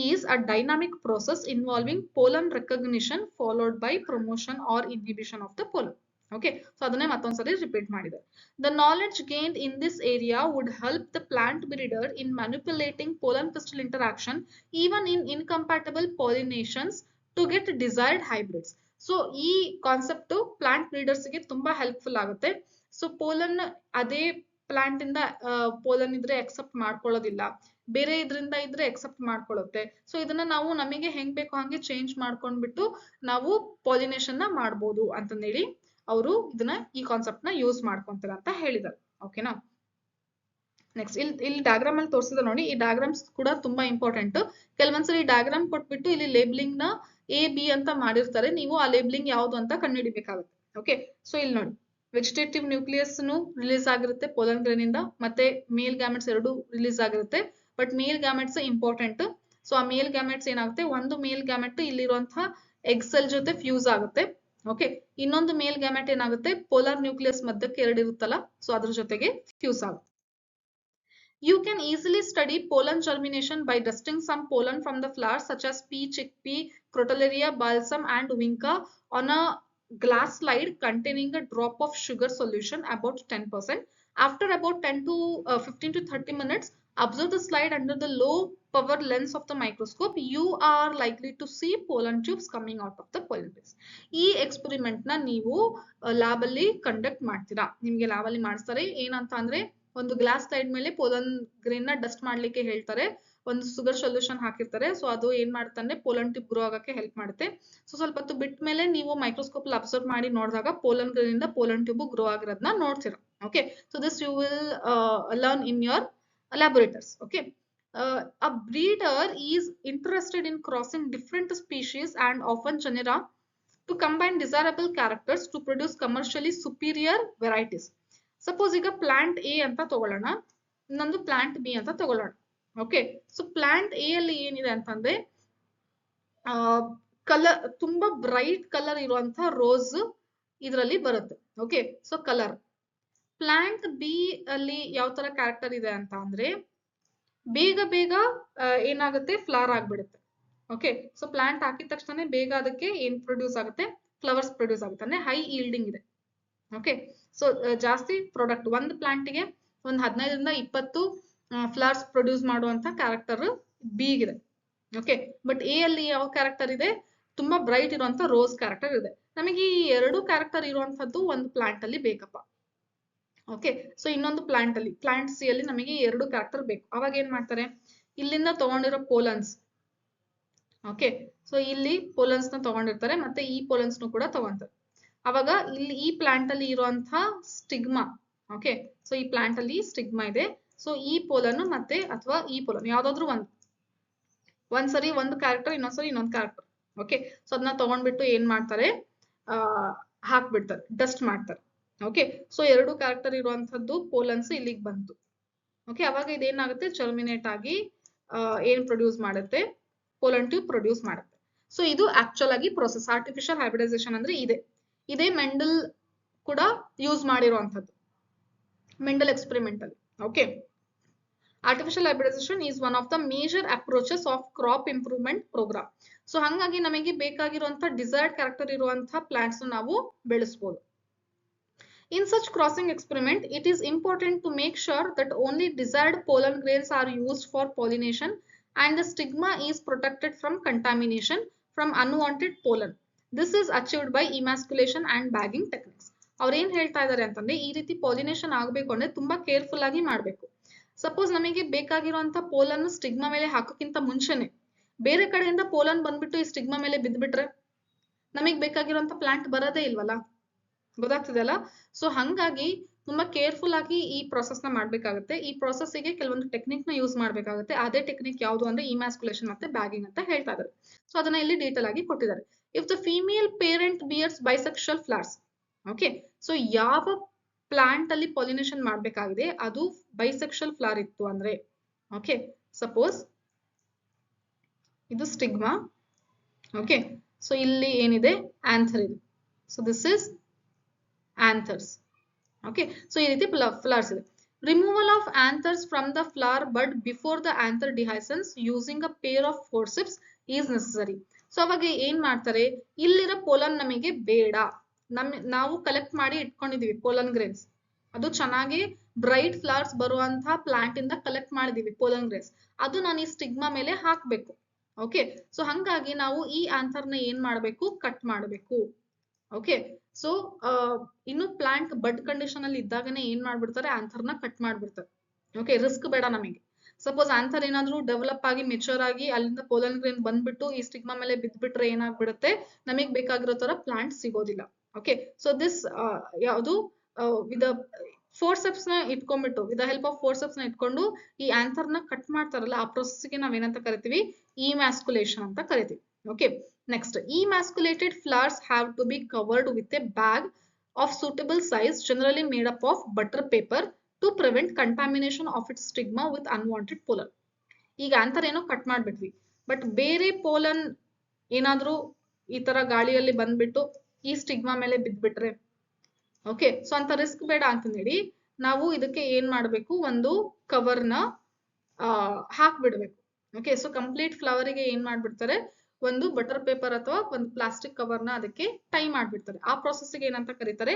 is a dynamic process involving pollen recognition followed by promotion or inhibition of the pollen. Okay, so ಅದನ್ನೇ ಮತ್ತೊಂದ್ಸರಿ ರಿಪೀಟ್ ಮಾಡಿದೆ. The knowledge gained in this area would help the plant breeder in manipulating pollen pistil interaction even in incompatible pollinations to get desired hybrids. So ಈ concept plant breeders ಗೆ ತುಂಬಾ helpful ಆಗುತ್ತೆ. So pollen ಅದೇ plant ಇಂದ pollen ಇದ್ರೆ accept ಮಾಡ್ಕೊಳ್ಳೋದಿಲ್ಲ, ಬೇರೆ ಇದರಿಂದ ಇದ್ರೆ ಎಕ್ಸೆಪ್ಟ್ ಮಾಡ್ಕೊಳ್ಳುತ್ತೆ. ಸೊ ಇದನ್ನ ನಾವು ನಮಗೆ ಹೆಂಗ್ ಬೇಕೋ ಹಂಗೆ ಚೇಂಜ್ ಮಾಡ್ಕೊಂಡ್ಬಿಟ್ಟು ನಾವು ಪಾಲಿನೇಷನ್ ನ ಮಾಡ್ಬೋದು ಅಂತಂದೇಳಿ ಅವರು ಇದನ್ನ ಈ ಕಾನ್ಸೆಪ್ಟ್ ನ ಯೂಸ್ ಮಾಡ್ಕೊಂತಾರೆ ಅಂತ ಹೇಳಿದ್ದಾರೆ. ಓಕೆನಾ, ನೆಕ್ಸ್ಟ್ ಇಲ್ಲಿ ಡಯಾಗ್ರಾಮ್ ಅಲ್ಲಿ ತೋರಿಸಿದ ನೋಡಿ, ಈ ಡಯಾಗ್ರಾಮ್ಸ್ ಕೂಡ ತುಂಬಾ ಇಂಪಾರ್ಟೆಂಟ್. ಕೆಲವೊಂದ್ಸರಿ ಡಯಾಗ್ರಾಮ್ ಕೊಟ್ಬಿಟ್ಟು ಇಲ್ಲಿ ಲೇಬ್ಲಿಂಗ್ ನ A-B ಅಂತ ಮಾಡಿರ್ತಾರೆ, ನೀವು ಆ ಲೇಬ್ಲಿಂಗ್ ಯಾವ್ದು ಅಂತ ಕಂಡುಹಿಡಿಬೇಕಾಗುತ್ತೆ. ಓಕೆ, ಸೊ ಇಲ್ಲಿ ನೋಡಿ, ವೆಜಿಟೇಟಿವ್ ನ್ಯೂಕ್ಲಿಯಸ್ ರಿಲೀಸ್ ಆಗಿರುತ್ತೆ ಪೋಲನ್ ಗ್ರೇನ್ ಇಂದ, ಮತ್ತೆ ಮೇಲ್ ಗ್ಯಾಮೆಟ್ಸ್ 2 ರಿಲೀಸ್ ಆಗಿರುತ್ತೆ. But male gametes important. So ಆ ಮೇಲ್ ಗ್ಯಾಮೆಟ್ಸ್ ಏನಾಗುತ್ತೆ, ಒಂದು ಮೇಲ್ ಗ್ಯಾಮೆಟ್ ಇಲ್ಲಿರುವಂತಹ ಎಗ್ ಸೆಲ್ ಜೊತೆ ಫ್ಯೂಸ್ ಆಗುತ್ತೆ. ಓಕೆ, ಇನ್ನೊಂದು ಮೇಲ್ ಗ್ಯಾಮೆಟ್ ಏನಾಗುತ್ತೆ, ಪೋಲಾರ್ ನ್ಯೂಕ್ಲಿಯಸ್ ಮಧ್ಯಕ್ಕೆ ಎರಡು ಇರುತ್ತಲ್ಲ, ಸೊ ಅದ್ರ ಜೊತೆಗೆ ಫ್ಯೂಸ್ ಆಗುತ್ತೆ. You can easily study pollen germination by dusting some pollen from the flowers such as pea, chickpea, crotalaria, balsam and vinca on a glass slide containing a drop of sugar solution about 10%. After about 15 to 30 minutes, observe the slide under the low power lens of the microscope. You are likely to see pollen tubes coming out of the pollen base. ಈ experiment ನ ನೀವು lab ಅಲ್ಲಿ conduct ಮಾಡ್ತೀರಾ. ನಿಮ್ಗೆ lab ಅಲ್ಲಿ ಮಾಡಿಸ್ತಾರೆ. ಏನಂತ ಅಂದ್ರೆ, ಒಂದು ಗ್ಲಾಸ್ ಸ್ಲೈಡ್ ಮೇಲೆ ಪೋಲನ್ ಗ್ರೇನ್ ನ ಡಸ್ಟ್ ಮಾಡ್ಲಿಕ್ಕೆ ಹೇಳ್ತಾರೆ, ಒಂದು ಶುಗರ್ ಸೊಲ್ಯೂಷನ್ ಹಾಕಿರ್ತಾರೆ. ಸೊ ಅದು ಏನ್ ಮಾಡುತ್ತೆ, ಪೋಲನ್ ಟ್ಯೂಬ್ ಗ್ರೋ ಆಗಕ್ಕೆ ಹೆಲ್ಪ್ ಮಾಡುತ್ತೆ. ಸೊ ಸ್ವಲ್ಪ ಹೊತ್ತು ಬಿಟ್ಟ ಮೇಲೆ ನೀವು ಮೈಕ್ರೋಸ್ಕೋಪ್ ಅಬ್ಸರ್ವ್ ಮಾಡಿ ನೋಡಿದಾಗ ಪೋಲನ್ ಗ್ರೇನ್ ಇಂದ ಪೋಲನ್ ಟ್ಯೂಬ್ ಗ್ರೋ ಆಗಿರೋದನ್ನ ನೋಡ್ತೀರಾ. Okay, so this you will learn in your laboratories. Okay, a breeder is interested in crossing different species and often genera to combine desirable characters to produce commercially superior varieties. Suppose ಈಗ plant A ಅಂತ ತಗೊಳ್ಳೋಣ, ಇನ್ನೊಂದು plant B ಅಂತ ತಗೊಳ್ಳೋಣ. Okay, so plant A ಅಲ್ಲಿ ಏನಿದೆ ಅಂತಂದ್ರೆ colour ತುಂಬಾ ಬ್ರೈಟ್ ಕಲರ್ ಇರುವಂತಹ ರೋಸ್ ಇದರಲ್ಲಿ ಬರುತ್ತೆ. Okay, so colour. Plant B ಅಲ್ಲಿ ಯಾವ ತರ ಕ್ಯಾರೆಕ್ಟರ್ ಇದೆ ಅಂತ ಅಂದ್ರೆ, ಬೇಗ ಬೇಗ ಏನಾಗುತ್ತೆ, ಫ್ಲವರ್ ಆಗ್ಬಿಡುತ್ತೆ. ಓಕೆ, ಸೊ ಪ್ಲಾಂಟ್ ಹಾಕಿದ ತಕ್ಷಣ ಬೇಗ ಅದಕ್ಕೆ ಏನ್ ಪ್ರೊಡ್ಯೂಸ್ ಆಗುತ್ತೆ, ಫ್ಲವರ್ಸ್ ಪ್ರೊಡ್ಯೂಸ್ ಆಗುತ್ತೆ, ಅಂದ್ರೆ ಹೈ ಈಲ್ಡಿಂಗ್ ಇದೆ. ಓಕೆ, ಸೊ ಜಾಸ್ತಿ ಪ್ರಾಡಕ್ಟ್, ಒಂದು ಪ್ಲಾಂಟಿಗೆ ಒಂದು 15ರಿಂದ 20 ಫ್ಲವರ್ಸ್ ಪ್ರೊಡ್ಯೂಸ್ ಮಾಡುವಂತ ಕ್ಯಾರೆಕ್ಟರ್ ಬಿ ಇದೆ. ಓಕೆ, ಬಟ್ ಎ ಅಲ್ಲಿ ಯಾವ ಕ್ಯಾರೆಕ್ಟರ್ ಇದೆ, ತುಂಬಾ ಬ್ರೈಟ್ ಇರುವಂತ ರೋಸ್ ಕ್ಯಾರೆಕ್ಟರ್ ಇದೆ. ನಮಗೆ ಈ ಎರಡು ಕ್ಯಾರೆಕ್ಟರ್ ಇರುವಂತದ್ದು ಒಂದು ಪ್ಲಾಂಟ್ ಅಲ್ಲಿ ಬೇಕಪ್ಪ. ಓಕೆ, ಸೊ ಇನ್ನೊಂದು ಪ್ಲಾಂಟ್ ಅಲ್ಲಿ, ಪ್ಲಾಂಟ್ ಸಿ ಅಲ್ಲಿ ನಮಗೆ ಎರಡು ಕ್ಯಾರೆಕ್ಟರ್ ಬೇಕು. ಅವಾಗ ಏನ್ ಮಾಡ್ತಾರೆ, ಇಲ್ಲಿಂದ ತಗೊಂಡಿರೋ ಪೋಲನ್ಸ್, ಓಕೆ, ಸೊ ಇಲ್ಲಿ ಪೋಲನ್ಸ್ ನ ತಗೊಂಡಿರ್ತಾರೆ, ಮತ್ತೆ ಈ ಪೋಲನ್ಸ್ ಕೂಡ ತಗೊಂತಾರೆ. ಅವಾಗ ಇಲ್ಲಿ ಈ ಪ್ಲಾಂಟ್ ಅಲ್ಲಿ ಇರುವಂತಹ ಸ್ಟಿಗ್ಮಾ, ಓಕೆ, ಸೊ ಈ ಪ್ಲಾಂಟ್ ಅಲ್ಲಿ ಸ್ಟಿಗ್ಮಾ ಇದೆ. ಸೊ ಈ ಪೋಲನ್ ಮತ್ತೆ ಅಥವಾ ಈ ಪೋಲನ್ ಯಾವ್ದಾದ್ರು ಒಂದ್ಸರಿ ಒಂದು ಕ್ಯಾರೆಕ್ಟರ್, ಇನ್ನೊಂದ್ಸರಿ ಇನ್ನೊಂದು ಕ್ಯಾರೆಕ್ಟರ್. ಓಕೆ, ಸೊ ಅದನ್ನ ತಗೊಂಡ್ಬಿಟ್ಟು ಏನ್ ಮಾಡ್ತಾರೆ, ಹಾಕ್ಬಿಡ್ತಾರೆ, ಡಸ್ಟ್ ಮಾಡ್ತಾರೆ. ಓಕೆ, ಸೊ ಎರಡು ಕ್ಯಾರೆಕ್ಟರ್ ಇರುವಂತದ್ದು ಪೋಲನ್ಸ್ ಇಲ್ಲಿಗೆ ಬಂತು. ಓಕೆ, ಅವಾಗ ಇದೇನಾಗುತ್ತೆ, ಜರ್ಮಿನೇಟ್ ಆಗಿ ಏನ್ ಪ್ರೊಡ್ಯೂಸ್ ಮಾಡುತ್ತೆ, ಪೋಲನ್ ಟ್ಯೂಬ್ ಪ್ರೊಡ್ಯೂಸ್ ಮಾಡುತ್ತೆ. ಸೊ ಇದು ಆಕ್ಚುಲ್ ಆಗಿ ಪ್ರೊಸೆಸ್. ಆರ್ಟಿಫಿಷಿಯಲ್ ಹೈಬ್ರಿಡೈಸೇಷನ್ ಅಂದ್ರೆ ಇದೇ ಮೆಂಡಲ್ ಕೂಡ ಯೂಸ್ ಮಾಡಿರುವಂತದ್ದು, ಮೆಂಡಲ್ ಎಕ್ಸ್ಪೆರಿಮೆಂಟ್ ಅಲ್ಲಿ. Okay, artificial hybridization is one of the major approaches of crop improvement program. So ಹಂಗಾಗಿ ನಮಗೆ ಬೇಕಾಗಿರುವಂತ ಡಿಸೈರ್ಡ್ ಕ್ಯಾರೆಕ್ಟರ್ ಇರುವಂತಹ ಪ್ಲಾಂಟ್ಸ್ ನಾವು ಬೆಳೆಸಬಹುದು. In such crossing experiment, it is important to make sure that only desired pollen grains are used for pollination and the stigma is protected from contamination from unwanted pollen. This is achieved by emasculation and bagging techniques. ಅವ್ರು ಏನ್ ಹೇಳ್ತಾ ಇದಾರೆ ಅಂತಂದ್ರೆ, ಈ ರೀತಿ pollination ಆಗ್ಬೇಕು ಅಂದ್ರೆ ತುಂಬಾ ಕೇರ್ಫುಲ್ ಆಗಿ ಮಾಡ್ಬೇಕು. ಸಪೋಸ್ ನಮಗೆ ಬೇಕಾಗಿರುವಂತ ಪೋಲನ್ ಸ್ಟಿಗ್ಮಾ ಮೇಲೆ ಹಾಕೋಕ್ಕಿಂತ ಮುಂಚೆನೆ ಬೇರೆ ಕಡೆಯಿಂದ ಪೋಲನ್ ಬಂದ್ಬಿಟ್ಟು ಈ ಸ್ಟಿಗ್ಮಾ ಮೇಲೆ ಬಿದ್ಬಿಟ್ರೆ ನಮಗೆ ಬೇಕಾಗಿರುವಂತ ಪ್ಲಾಂಟ್ ಬರೋದೇ ಇಲ್ವಲ್ಲ, ಗೊತ್ತಾಗ್ತಿದೆಯಲ್ಲ. ಸೊ ಹಂಗಾಗಿ ತುಂಬಾ ಕೇರ್ಫುಲ್ ಆಗಿ ಈ ಪ್ರೊಸೆಸ್ ನ ಮಾಡ್ಬೇಕಾಗುತ್ತೆ. ಈ ಪ್ರೊಸೆಸ್ಗೆ ಕೆಲವೊಂದು ಟೆಕ್ನಿಕ್ ನ ಯೂಸ್ ಮಾಡ್ಬೇಕಾಗುತ್ತೆ. ಅದೇ ಟೆಕ್ನಿಕ್ ಯಾವುದು ಅಂದ್ರೆ ಇಮ್ಯಾಸ್ಕುಲೇಷನ್ ಮತ್ತೆ ಬ್ಯಾಗಿಂಗ್ ಅಂತ ಹೇಳ್ತಾ ಇದ್ದಾರೆ. ಸೊ ಅದನ್ನ ಇಲ್ಲಿ ಡೀಟೇಲ್ ಆಗಿ ಕೊಟ್ಟಿದ್ದಾರೆ. If the female parent bears bisexual flowers, okay, so ಯಾವ ಪ್ಲಾಂಟ್ ಅಲ್ಲಿ ಪಾಲಿನೇಷನ್ ಮಾಡ್ಬೇಕಾಗಿದೆ ಅದು ಬೈಸೆಕ್ಷುವಲ್ ಫ್ಲವರ್ ಇತ್ತು ಅಂದ್ರೆ, ಓಕೆ, ಸಪೋಸ್ ಇದು ಸ್ಟಿಗ್ಮಾ, ಓಕೆ, ಸೊ ಇಲ್ಲಿ ಏನಿದೆ, ಆಂಥರ್ ಇದೆ. So this is anthers. Okay, so ಈ ರೀತಿ flowers ಇದೆ. Removal of anthers from the flower bud before the anther dehiscence using a pair of forceps is necessary. So ಅವಾಗ ಏನ್ ಮಾಡ್ತಾರೆ, ಇಲ್ಲಿರೋ ಪೋಲನ್ ನಮಗೆ ಬೇಡ, ನಾವು ಕಲೆಕ್ಟ್ ಮಾಡಿ ಇಟ್ಕೊಂಡಿದೀವಿ ಪೋಲನ್ ಗ್ರೇನ್ಸ್, ಅದು ಚೆನ್ನಾಗಿ ಬ್ರೈಟ್ ಫ್ಲವರ್ಸ್ ಬರುವಂತಹ ಪ್ಲಾಂಟ್ ಇಂದ ಕಲೆಕ್ಟ್ ಮಾಡಿದೀವಿ ಪೋಲನ್ ಗ್ರೇನ್ಸ್, ಅದು ನಾನು ಈ ಸ್ಟಿಗ್ಮಾ ಮೇಲೆ ಹಾಕ್ಬೇಕು. ಓಕೆ, ಸೊ ಹಂಗಾಗಿ ನಾವು ಈ ಆಂಥರ್ ನ ಏನ್ ಮಾಡ್ಬೇಕು, ಕಟ್ ಮಾಡ್ಬೇಕು. ಓಕೆ, ಸೊ ಇನ್ನು ಪ್ಲಾಂಟ್ ಬಡ್ ಕಂಡೀಷನ್ ಅಲ್ಲಿ ಇದ್ದಾಗನೇ ಏನ್ ಮಾಡ್ಬಿಡ್ತಾರೆ, ಆಂಥರ್ ನ ಕಟ್ ಮಾಡ್ಬಿಡ್ತಾರೆ. ಓಕೆ, ರಿಸ್ಕ್ ಬೇಡ ನಮಗೆ. ಸಪೋಸ್ ಆಂಥರ್ ಏನಾದ್ರು ಡೆವಲಪ್ ಆಗಿ ಮೆಚೂರ್ ಆಗಿ ಅಲ್ಲಿಂದ ಪೋಲನ್ ಗ್ರೇನ್ ಬಂದ್ಬಿಟ್ಟು ಈ ಸ್ಟಿಗ್ಮಾ ಮೇಲೆ ಬಿದ್ಬಿಟ್ರೆ ಏನಾಗ್ಬಿಡುತ್ತೆ, ನಮಗೆ ಬೇಕಾಗಿರೋ ತರ ಪ್ಲಾಂಟ್ ಸಿಗೋದಿಲ್ಲ. ಓಕೆ, ಸೊ ದಿಸ್ ಯಾವುದು ವಿತ್ ಫೋರ್ಸೆಪ್ಸ್ ನ ಇಟ್ಕೊಂಡ್ಬಿಟ್ಟು, ವಿತ್ ಹೆಲ್ಪ್ ಆಫ್ ಫೋರ್ಸೆಪ್ಸ್ ನ ಇಟ್ಕೊಂಡು ಈ ಆಂಥರ್ ನ ಕಟ್ ಮಾಡ್ತಾರಲ್ಲ, ಆ ಪ್ರೊಸೆಸ್ ಗೆ ನಾವೇನಂತ ಕರಿತೀವಿ, ಇಮ್ಯಾಸ್ಕುಲೇಷನ್ ಅಂತ ಕರಿತೀವಿ. Okay, next, emasculated flowers have to be covered with a bag of suitable size, generally made up of butter paper, to prevent contamination of its stigma with unwanted pollen. ಈಗ anther ಏನೋ cut ಮಾಡ್ಬಿಟ್ವಿ, but ಬೇರೆ pollen ಏನಾದ್ರೂ ಈ ತರ ಗಾಳಿಯಲ್ಲಿ ಬಂದ್ಬಿಟ್ಟು ಈ stigma ಮೇಲೆ ಬಿದ್ಬಿಟ್ರೆ, ಓಕೆ, ಸೊ ಅಂತ ರಿಸ್ಕ್ ಬೇಡ ಅಂತ ಹೇಳಿ ನಾವು ಇದಕ್ಕೆ ಏನ್ ಮಾಡ್ಬೇಕು, ಒಂದು ಕವರ್ನ ಹಾಕ್ಬಿಡ್ಬೇಕು. ಓಕೆ, ಸೊ ಕಂಪ್ಲೀಟ್ ಫ್ಲವರಿಗೆ ಏನ್ ಮಾಡ್ಬಿಡ್ತಾರೆ, ಒಂದು ಬಟರ್ ಪೇಪರ್ ಅಥವಾ ಒಂದು ಪ್ಲಾಸ್ಟಿಕ್ ಕವರ್ನ ಅದಕ್ಕೆ ಟೈ ಮಾಡ್ಬಿಡ್ತಾರೆ. ಆ ಪ್ರೊಸೆಸ್ಗೆ ಏನಂತ ಕರೀತಾರೆ,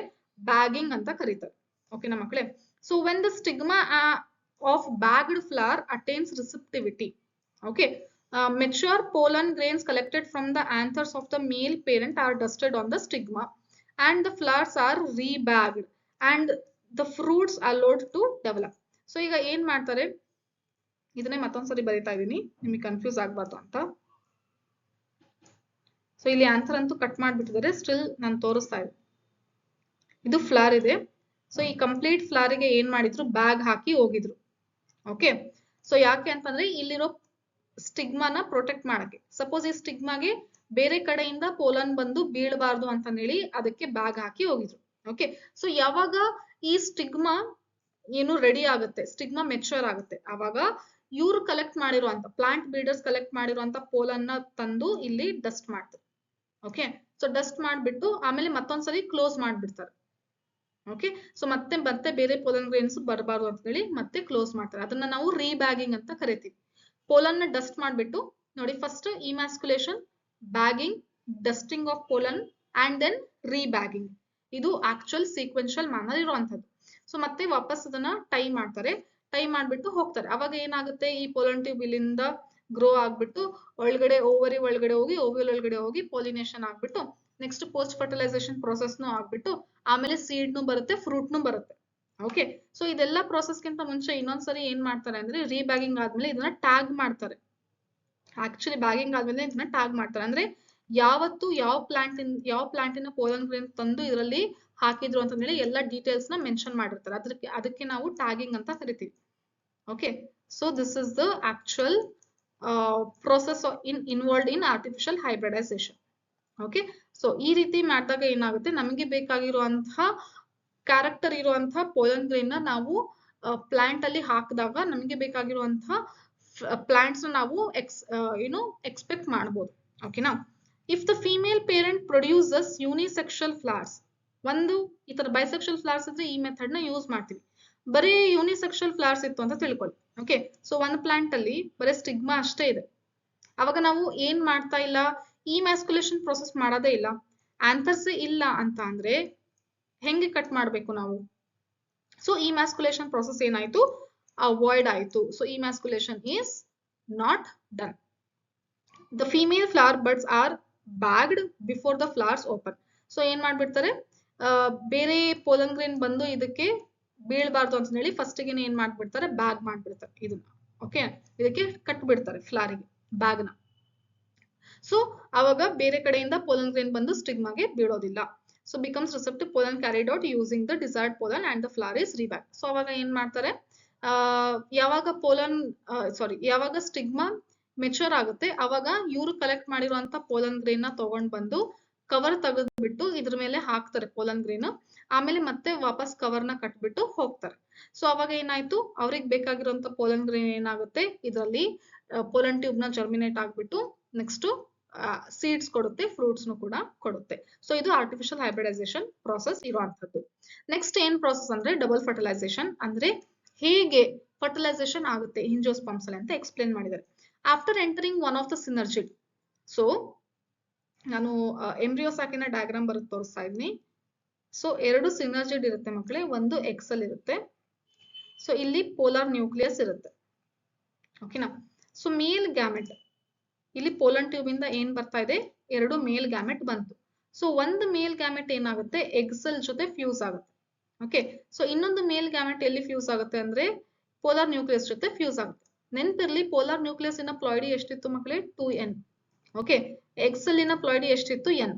ಬ್ಯಾಗಿಂಗ್ ಅಂತ ಕರೀತಾರೆ. ಓಕೆನಾ ಮಕ್ಕಳೇ? So when the stigma of bagged flower attains receptivity, okay, mature pollen grains collected from the anthers of the male parent are dusted on the stigma and the flowers are rebagged and the fruits allowed to develop. So ಈಗ ಏನ್ ಮಾಡ್ತಾರೆ, ಇದನ್ನೇ ಮತ್ತೊಂದ್ಸರಿ ಬರೀತಾ ಇದೀನಿ ನಿಮಗೆ confuse ಆಗ್ಬಾರ್ದು ಅಂತ. So ಇಲ್ಲಿ ಆನ್ಸರ್ ಅಂತೂ ಕಟ್ ಮಾಡ್ಬಿಟ್ಟಿದ್ದಾರೆ, ಸ್ಟಿಲ್ ನಾನು ತೋರಿಸ್ತಾ ಇದ್ದೀನಿ. ಇದು ಫ್ಲವರ್ ಇದೆ. ಸೊ ಈ ಕಂಪ್ಲೀಟ್ ಫ್ಲವರಿಗೆ ಏನ್ ಮಾಡಿದ್ರು, ಬ್ಯಾಗ್ ಹಾಕಿ ಹೋಗಿದ್ರು. ಓಕೆ, ಸೊ ಯಾಕೆ ಅಂತಂದ್ರೆ ಇಲ್ಲಿರೋ ಸ್ಟಿಗ್ಮಾನ ಪ್ರೊಟೆಕ್ಟ್ ಮಾಡಕ್ಕೆ. ಸಪೋಸ್ ಈ ಸ್ಟಿಗ್ಮಾಗೆ ಬೇರೆ ಕಡೆಯಿಂದ ಪೋಲನ್ ಬಂದು ಬೀಳಬಾರ್ದು ಅಂತ ಹೇಳಿ ಅದಕ್ಕೆ ಬ್ಯಾಗ್ ಹಾಕಿ ಹೋಗಿದ್ರು. ಓಕೆ, ಸೊ ಯಾವಾಗ ಈ ಸ್ಟಿಗ್ಮಾ ಏನು ರೆಡಿ ಆಗುತ್ತೆ, ಸ್ಟಿಗ್ಮಾ ಮೆಚೂರ್ ಆಗುತ್ತೆ, ಅವಾಗ ಇವ್ರು ಕಲೆಕ್ಟ್ ಮಾಡಿರುವಂತ ಪ್ಲಾಂಟ್ ಬ್ರೀಡರ್ಸ್ ಕಲೆಕ್ಟ್ ಮಾಡಿರುವಂತ ಪೋಲನ್ ನ ತಂದು ಇಲ್ಲಿ ಡಸ್ಟ್ ಮಾಡ್ತಾರೆ. ಓಕೆ, ಸೊ ಡಸ್ಟ್ ಮಾಡ್ಬಿಟ್ಟು ಆಮೇಲೆ ಮತ್ತೊಂದ್ಸರಿ ಕ್ಲೋಸ್ ಮಾಡ್ಬಿಡ್ತಾರೆ. ಓಕೆ, ಸೊ ಮತ್ತೆ ಬೇರೆ ಪೋಲನ್ ಗ್ರೇನ್ಸ್ ಬರಬಾರ್ದು ಅಂತ ಹೇಳಿ ಮತ್ತೆ ಕ್ಲೋಸ್ ಮಾಡ್ತಾರೆ. ಅದನ್ನ ನಾವು ರೀಬ್ಯಾಗಿಂಗ್ ಅಂತ ಕರಿತೀವಿ. ಪೋಲನ್ ನ ಡಸ್ಟ್ ಮಾಡ್ಬಿಟ್ಟು ನೋಡಿ, first emasculation, bagging, dusting of pollen and then rebagging. ಇದು ಆಕ್ಚುಯಲ್ ಸೀಕ್ವೆನ್ಷಿಯಲ್ ಮ್ಯಾನರ್ ಇರುವಂತದ್ದು. ಸೊ ಮತ್ತೆ ವಾಪಸ್ ಅದನ್ನ ಟೈ ಮಾಡ್ತಾರೆ, ಟೈ ಮಾಡ್ಬಿಟ್ಟು ಹೋಗ್ತಾರೆ. ಅವಾಗ ಏನಾಗುತ್ತೆ, ಈ ಪೋಲನ್ ಟ್ಯೂಬ್ ಇಲ್ಲಿಂದ ಗ್ರೋ ಆಗ್ಬಿಟ್ಟು ಒಳಗಡೆ ಓವರಿ ಒಳಗಡೆ ಹೋಗಿ, ಓವಿಯಲ್ ಒಳಗಡೆ ಹೋಗಿ ಪಾಲಿನೇಷನ್ ಆಗ್ಬಿಟ್ಟು ನೆಕ್ಸ್ಟ್ ಪೋಸ್ಟ್ ಫರ್ಟಿಲೈಸೇಷನ್ ಪ್ರೊಸೆಸ್ನು ಆಗ್ಬಿಟ್ಟು ಆಮೇಲೆ ಸೀಡ್ನು ಬರುತ್ತೆ, ಫ್ರೂಟ್ನು ಬರುತ್ತೆ. ಓಕೆ, ಸೊ ಇದೆಲ್ಲ ಗಿಂತ ಮುಂಚೆ ಇನ್ನೊಂದ್ಸರಿ ಏನ್ ಮಾಡ್ತಾರೆ ಅಂದ್ರೆ, ರೀಬ್ಯಾಗಿಂಗ್ ಆದ್ಮೇಲೆ ಇದನ್ನ ಟ್ಯಾಗ್ ಮಾಡ್ತಾರೆ. ಆಕ್ಚುಲಿ ಬ್ಯಾಗಿಂಗ್ ಆದ್ಮೇಲೆ ಇದನ್ನ ಟ್ಯಾಗ್ ಮಾಡ್ತಾರೆ. ಅಂದ್ರೆ ಯಾವತ್ತು ಯಾವ ಪ್ಲಾಂಟಿನ ಪೋಲನ್ ಗ್ರೇನ್ ತಂದು ಇದರಲ್ಲಿ ಹಾಕಿದ್ರು ಅಂತ ಹೇಳಿ ಎಲ್ಲ ಡೀಟೇಲ್ಸ್ ನ ಮೆನ್ಷನ್ ಮಾಡಿರ್ತಾರೆ. ಅದಕ್ಕೆ ನಾವು ಟ್ಯಾಗಿಂಗ್ ಅಂತ ಕರಿತೀವಿ. Okay, so this is the actual process involved in artificial hybridization. Okay, so ಈ ರೀತಿ ಮಾಡಿದಾಗ ಏನಾಗುತ್ತೆ, ನಮಗೆ ಬೇಕಾಗಿರುವಂತಹ ಕ್ಯಾರೆಕ್ಟರ್ ಇರುವಂತಹ ಪೋಲನ್ ಗ್ರೇನ್ ನ ನಾವು ಪ್ಲಾಂಟ್ ಅಲ್ಲಿ ಹಾಕಿದಾಗ ನಮಗೆ ಬೇಕಾಗಿರುವಂತಹ ಪ್ಲಾಂಟ್ಸ್ ನಾವು ಎಕ್ಸ್ಪೆಕ್ಟ್ ಮಾಡಬಹುದು. ಓಕೆನಾ? If the female parent produces unisexual flowers, ಒಂದು ಈ ತರ ಬೈಸೆಕ್ಷುವಲ್ ಫ್ಲವರ್ಸ್ ಇದ್ರೆ ಈ ಮೆಥಡ್ ನ ಯೂಸ್ ಮಾಡ್ತೀವಿ. ಬರೀ ಯೂನಿಸೆಕ್ಷುವಲ್ ಫ್ಲವರ್ಸ್ ಇತ್ತು ಅಂತ ತಿಳ್ಕೊಳ್ಳಿ. ಓಕೆ, ಸೊ ಒಂದು ಪ್ಲಾಂಟ್ ಅಲ್ಲಿ ಬರೀ ಸ್ಟಿಗ್ಮಾ ಅಷ್ಟೇ ಇದೆ, ಅವಾಗ ನಾವು ಏನ್ ಮಾಡ್ತಾ ಇಲ್ಲ, ಇಮ್ಯಾಸ್ಕುಲೇಷನ್ ಪ್ರೊಸೆಸ್ ಮಾಡೋದೇ ಇಲ್ಲ, ಆಂಥರ್ಸ್ ಇಲ್ಲ ಅಂತ ಅಂದ್ರೆ ಹೆಂಗೆ ಕಟ್ ಮಾಡ್ಬೇಕು ನಾವು? ಸೊ ಇಮ್ಯಾಸ್ಕುಲೇಷನ್ ಪ್ರೊಸೆಸ್ ಏನಾಯ್ತು, ಅವಾಯ್ಡ್ ಆಯ್ತು. So emasculation is not done. The female flower buds are bagged before the flowers open. So ಏನ್ ಮಾಡ್ಬಿಡ್ತಾರೆ, ಬೇರೆ ಪೋಲನ್ ಗ್ರೇನ್ ಬಂದು ಇದಕ್ಕೆ ಬೀಳ್ಬಾರ್ದು ಅಂತ ಹೇಳಿ ಫಸ್ಟಿಗೆ ಏನ್ ಮಾಡ್ಬಿಡ್ತಾರೆ, ಬ್ಯಾಗ್ ಮಾಡ್ಬಿಡ್ತಾರೆ ಇದನ್ನ. ಓಕೆ, ಇದಕ್ಕೆ ಕಟ್ ಬಿಡ್ತಾರೆ ಫ್ಲವರಿಗೆ ಬ್ಯಾಗ್ ನ. ಸೊ ಅವಾಗ ಬೇರೆ ಕಡೆಯಿಂದ ಪೋಲನ್ ಗ್ರೇನ್ ಬಂದು ಸ್ಟಿಗ್ಮಾಗೆ ಬೀಳೋದಿಲ್ಲ. So becomes receptive pollen carried out using the desired pollen and the flower is rebag. So ಅವಾಗ ಏನ್ ಮಾಡ್ತಾರೆ, ಯಾವಾಗ ಸ್ಟಿಗ್ಮಾ ಮೆಚೂರ್ ಆಗುತ್ತೆ ಅವಾಗ ಇವರು ಕಲೆಕ್ಟ್ ಮಾಡಿರುವಂತ ಪೋಲನ್ ಗ್ರೇನ್ ನ ತಗೊಂಡ್ ಬಂದು ಕವರ್ ತೆಗೆದ್ಬಿಟ್ಟು ಇದ್ರ ಮೇಲೆ ಹಾಕ್ತಾರೆ ಪೋಲನ್ ಗ್ರೇನ್. ಆಮೇಲೆ ಮತ್ತೆ ವಾಪಸ್ ಕವರ್ ನ ಕಟ್ಬಿಟ್ಟು ಹೋಗ್ತಾರೆ. ಸೊ ಅವಾಗ ಏನಾಯ್ತು, ಅವ್ರಿಗೆ ಬೇಕಾಗಿರುವಂತ ಪೋಲನ್ ಗ್ರೇನ್ ಏನಾಗುತ್ತೆ, ಇದರಲ್ಲಿ ಪೋಲನ್ ಟ್ಯೂಬ್ ನ ಜರ್ಮಿನೇಟ್ ಆಗ್ಬಿಟ್ಟು ನೆಕ್ಸ್ಟ್ ಸೀಡ್ಸ್ ಕೊಡುತ್ತೆ, ಫ್ರೂಟ್ಸ್ ಕೂಡ ಕೊಡುತ್ತೆ. ಸೊ ಇದು ಆರ್ಟಿಫಿಷಿಯಲ್ ಹೈಬ್ರಿಡೈಸೇಷನ್ ಪ್ರಾಸೆಸ್ ಇರುವಂತದ್ದು. ನೆಕ್ಸ್ಟ್ ಏನ್ ಪ್ರಾಸೆಸ್ ಅಂದ್ರೆ ಡಬಲ್ ಫರ್ಟಿಲೈಸೇಷನ್. ಅಂದ್ರೆ ಹೇಗೆ ಫರ್ಟಿಲೈಸೇಷನ್ ಆಗುತ್ತೆ ಹಿಂಜಿಯೋಸ್ಪರ್ಮ್ಸ್ ಅಲ್ಲಿ ಅಂತ ಎಕ್ಸ್ಪ್ಲೇನ್ ಮಾಡಿದ್ದಾರೆ. After entering one of the synergid, so ನಾನು ಎಂಬ್ರಿಯೋ ಸಾಕಿನ ಡಯಾಗ್ರಾಮ್ ಬರುತ್ತೆ ತೋರಿಸ್ತಾ ಇದ್ದೀನಿ. ಸೊ ಎರಡು ಸಿನರ್ಜಿಡ್ ಇರುತ್ತೆ ಮಕ್ಕಳೇ, ಒಂದು ಎಕ್ಸೆಲ್ ಇರುತ್ತೆ. ಸೊ ಇಲ್ಲಿ ಪೋಲಾರ್ ನ್ಯೂಕ್ಲಿಯಸ್ ಇರುತ್ತೆ. ಓಕೆನಾ? ಸೊ ಮೇಲ್ ಗ್ಯಾಮೆಟ್, ಇಲ್ಲಿ ಪೋಲನ್ ಟ್ಯೂಬ್ ಇಂದ ಏನ್ ಬರ್ತಾ ಇದೆ, ಎರಡು ಮೇಲ್ ಗ್ಯಾಮೆಟ್ ಬಂತು. ಸೊ ಒಂದು ಮೇಲ್ ಗ್ಯಾಮೆಟ್ ಏನಾಗುತ್ತೆ, ಎಗ್ಸೆಲ್ ಜೊತೆ ಫ್ಯೂಸ್ ಆಗುತ್ತೆ. ಓಕೆ, ಸೊ ಇನ್ನೊಂದು ಮೇಲ್ ಗ್ಯಾಮೆಟ್ ಎಲ್ಲಿ ಫ್ಯೂಸ್ ಆಗುತ್ತೆ ಅಂದ್ರೆ ಪೋಲಾರ್ ನ್ಯೂಕ್ಲಿಯಸ್ ಜೊತೆ ಫ್ಯೂಸ್ ಆಗುತ್ತೆ. ನೆನ್ಪಿರ್ಲಿ, ಪೋಲಾರ್ ನ್ಯೂಕ್ಲಿಯಸ್ ಇನ ಪ್ಲಾಯ್ಡಿ ಎಷ್ಟಿತ್ತು ಮಕ್ಕಳೇ, 2n. ಓಕೆ, ಎಕ್ಸೆಲ್ ಇನ ಪ್ಲಾಯ್ಡಿ ಎಷ್ಟಿತ್ತು, n.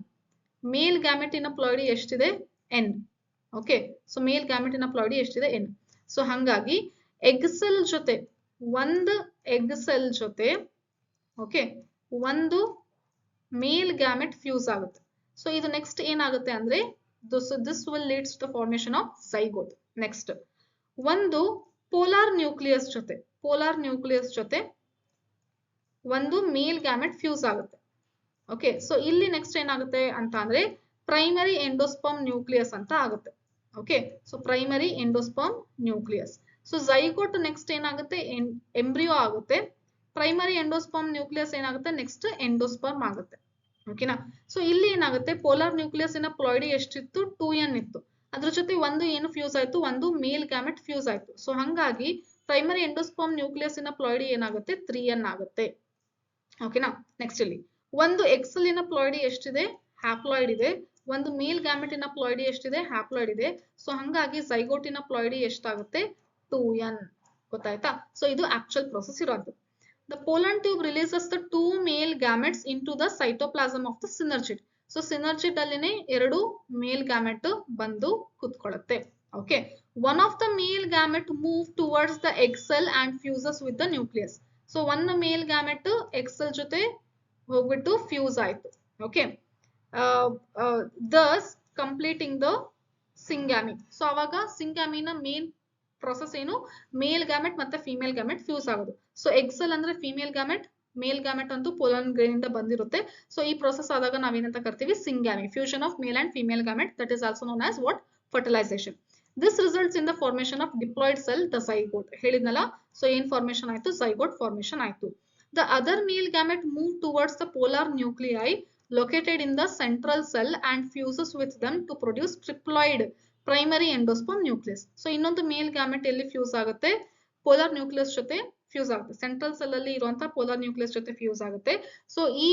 ಮೇಲ್ ಗ್ಯಾಮೆಟ್ ಇನ ಪ್ಲಾಯ್ಡಿ ಎಷ್ಟಿದೆ, n. Okay, so male gamete ಇನ ಪ್ಲಾಯ್ಡಿ ಎಷ್ಟಿದೆ, n. ಸೊ ಹಂಗಾಗಿ ಎಗ್ಸೆಲ್ ಜೊತೆ ಒಂದು ಎಗ್ಸೆಲ್ ಜೊತೆ ಓಕೆ ಒಂದು ಮೇಲ್ ಗ್ಯಾಮೆಟ್ ಫ್ಯೂಸ್ ಆಗುತ್ತೆ. ಸೊ ಇದು ನೆಕ್ಸ್ಟ್ ಏನಾಗುತ್ತೆ ಅಂದ್ರೆ this will leads to formation of zygote. Next ಒಂದು ಪೋಲಾರ್ ನ್ಯೂಕ್ಲಿಯಸ್ ಜೊತೆ ಒಂದು ಮೇಲ್ ಗ್ಯಾಮೆಟ್ ಫ್ಯೂಸ್ ಆಗುತ್ತೆ. ಓಕೆ, ಸೊ ಇಲ್ಲಿ ನೆಕ್ಸ್ಟ್ ಏನಾಗುತ್ತೆ ಅಂತ ಅಂದ್ರೆ ಪ್ರೈಮರಿ ಎಂಡೋಸ್ಪರ್ಮ್ ನ್ಯೂಕ್ಲಿಯಸ್ ಅಂತ ಆಗುತ್ತೆ. Okay, so primary endosperm nucleus. So zygote next ಏನಾಗುತ್ತೆ, ಎಂಬ್ರಿಯೋ ಆಗುತ್ತೆ. ಪ್ರೈಮರಿ ಎಂಡೋಸ್ಪರ್ಮ್ ನ್ಯೂಕ್ಲಿಯಸ್ ಏನಾಗುತ್ತೆ, ನೆಕ್ಸ್ಟ್ ಎಂಡೋಸ್ಪರ್ಮ್ ಆಗುತ್ತೆ. ಓಕೆನಾ. ಸೊ ಇಲ್ಲಿ ಏನಾಗುತ್ತೆ, ಪೋಲಾರ್ ನ್ಯೂಕ್ಲಿಯಸ್ ಇನ ಪ್ಲಾಯ್ಡಿ ಎಷ್ಟಿತ್ತು, 2n ಇತ್ತು. ಅದ್ರ ಜೊತೆ ಒಂದು ಏನು ಫ್ಯೂಸ್ ಆಯ್ತು, ಒಂದು ಮೇಲ್ ಗ್ಯಾಮೆಟ್ ಫ್ಯೂಸ್ ಆಯ್ತು. ಸೊ ಹಂಗಾಗಿ ಪ್ರೈಮರಿ ಎಂಡೋಸ್ಪರ್ಮ್ ನ್ಯೂಕ್ಲಿಯಸ್ ಇನ ಪ್ಲಾಯ್ಡಿ ಏನಾಗುತ್ತೆ, 3n ಆಗುತ್ತೆ. ಓಕೆನಾ. ನೆಕ್ಸ್ಟ್ ಇಲ್ಲಿ ಒಂದು ಎಕ್ಸೆಲ್ ನ ಪ್ಲಾಯ್ಡಿ ಎಷ್ಟಿದೆ, ಹ್ಯಾಪ್ಲಾಯ್ಡ್ ಇದೆ. ಒಂದು ಮೇಲ್ ಗ್ಯಾಮೆಟಿನ ಪ್ಲಾಯ್ಡಿ ಎಷ್ಟಿದೆ, ಹ್ಯಾಪ್ಲಾಯ್ಡ್ ಇದೆ. ಸೊ ಹಂಗಾಗಿ ಝೈಗೋಟಿನ ಪ್ಲಾಯ್ಡಿ ಎಷ್ಟಾಗುತ್ತೆ, 2n. ಗೊತ್ತಾಯ್ತಾ. ಸೊ ಇದು ಆಕ್ಚುಯಲ್ ಪ್ರೊಸೆಸ್ ಇರೋದು. The pollen tube releases the 2 male gametes into the cytoplasm of the synergid. So synergid ಅಲ್ಲಿನೇ 2 ಮೇಲ್ ಗ್ಯಾಮೆಟ್ ಬಂದು ಕೂತ್ಕೊಳ್ಳುತ್ತೆ. Okay. One of the male gamete move towards the egg cell and fuses with the nucleus. So one male gamete egg cell ಜೊತೆ ಹೋಗ್ಬಿಟ್ಟು fuse ಆಯ್ತು. Okay. Thus completing the syngamy. So ಅವಾಗ syngamy ನ main process ಏನು, male gamete ಮತ್ತೆ female gamete fuse ಆಗೋದು. So egg cell ಅಂದ್ರೆ female gamete, male gamete ಅಂತೂ ಪೋಲನ್ ಗ್ರೇನ್ ಇಂದ ಬಂದಿರುತ್ತೆ. ಸೊ ಈ ಪ್ರೊಸೆಸ್ ಆದಾಗ ನಾವೇನಂತ ಕರಿತೀವಿ, syngamy, fusion of male and female gamete. That is also known as what, fertilisation. This results in the formation of diploid cell, the zygote. ಹೇಳಿದ್ನಲ್ಲ, so ಏನ್ formation ಆಯ್ತು, ಝೈಗೋಟ್ ಫಾರ್ಮೇಶನ್ ಆಯ್ತು. The other male gamete move towards the polar nuclei located in the central cell and fuses with them to produce triploid primary endosperm nucleus. So ಇನ್ನೊಂದು male gamete ಎಲ್ಲಿ fuse ಆಗುತ್ತೆ, polar nucleus ಜೊತೆ fuse ಆಗುತ್ತೆ. Central cell ಅಲ್ಲಿ ಇರುವಂತಹ polar nucleus ಜೊತೆ fuse ಆಗುತ್ತೆ. So ಈ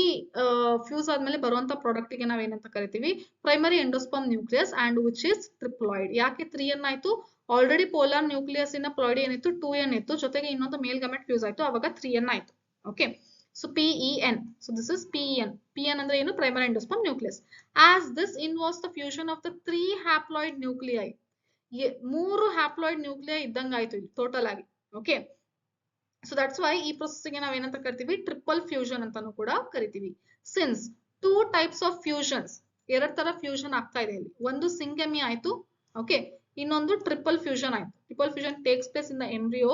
ಫ್ಯೂಸ್ ಆದ್ಮೇಲೆ ಬರುವಂತ ಪ್ರಾಡಕ್ಟ್ ಗೆ ನಾವೇನಂತ ಕರಿತೀವಿ, primary endosperm nucleus and which is triploid. ಯಾಕೆ 3n ಆಯ್ತು, ಆಲ್ರೆಡಿ ಪೋಲಾರ್ ನ್ಯೂಕ್ಲಿಯಸ್ ಇನ ಪ್ಲಾಯ್ಡಿ ಏನಿತ್ತು, 2n ಇತ್ತು. ಜೊತೆಗೆ ಇನ್ನೊಂದು ಮೇಲ್ ಗ್ಯಾಮೆಟ್ ಫ್ಯೂಸ್ ಆಯ್ತು, ಅವಾಗ 3n ಆಯ್ತು. Okay, so PEN. So this is PEN. PN ಅಂದ್ರೆ ಏನು, primary endosperm nucleus. As this involves the fusion of the 3 haploid nuclei. 3 haploid nuclei ಇದ್ದಂಗ ಆಯ್ತು ಇಲ್ಲಿ ಟೋಟಲ್ ಆಗಿ. ಓಕೆ, ಸೊ ದಟ್ಸ್ ವೈ ಈ ಪ್ರೊಸೆಸ್ ಗೆ ನಾವ್ ಏನಂತ ಕರಿತೀವಿ, ಟ್ರಿಪಲ್ ಫ್ಯೂಷನ್ ಅಂತಾನೂ ಕೂಡ ಕರಿತೀವಿ. ಸಿನ್ಸ್ 2 types of fusions, ಎರಡ್ ತರ ಫ್ಯೂಷನ್ ಆಗ್ತಾ ಇದೆ ಇಲ್ಲಿ. ಒಂದು ಸಿಂಗಮಿ ಆಯ್ತು, ಓಕೆ, ಇನ್ನೊಂದು ಟ್ರಿಪಲ್ ಫ್ಯೂಷನ್ ಆಯ್ತು. Triple fusion takes place in the embryo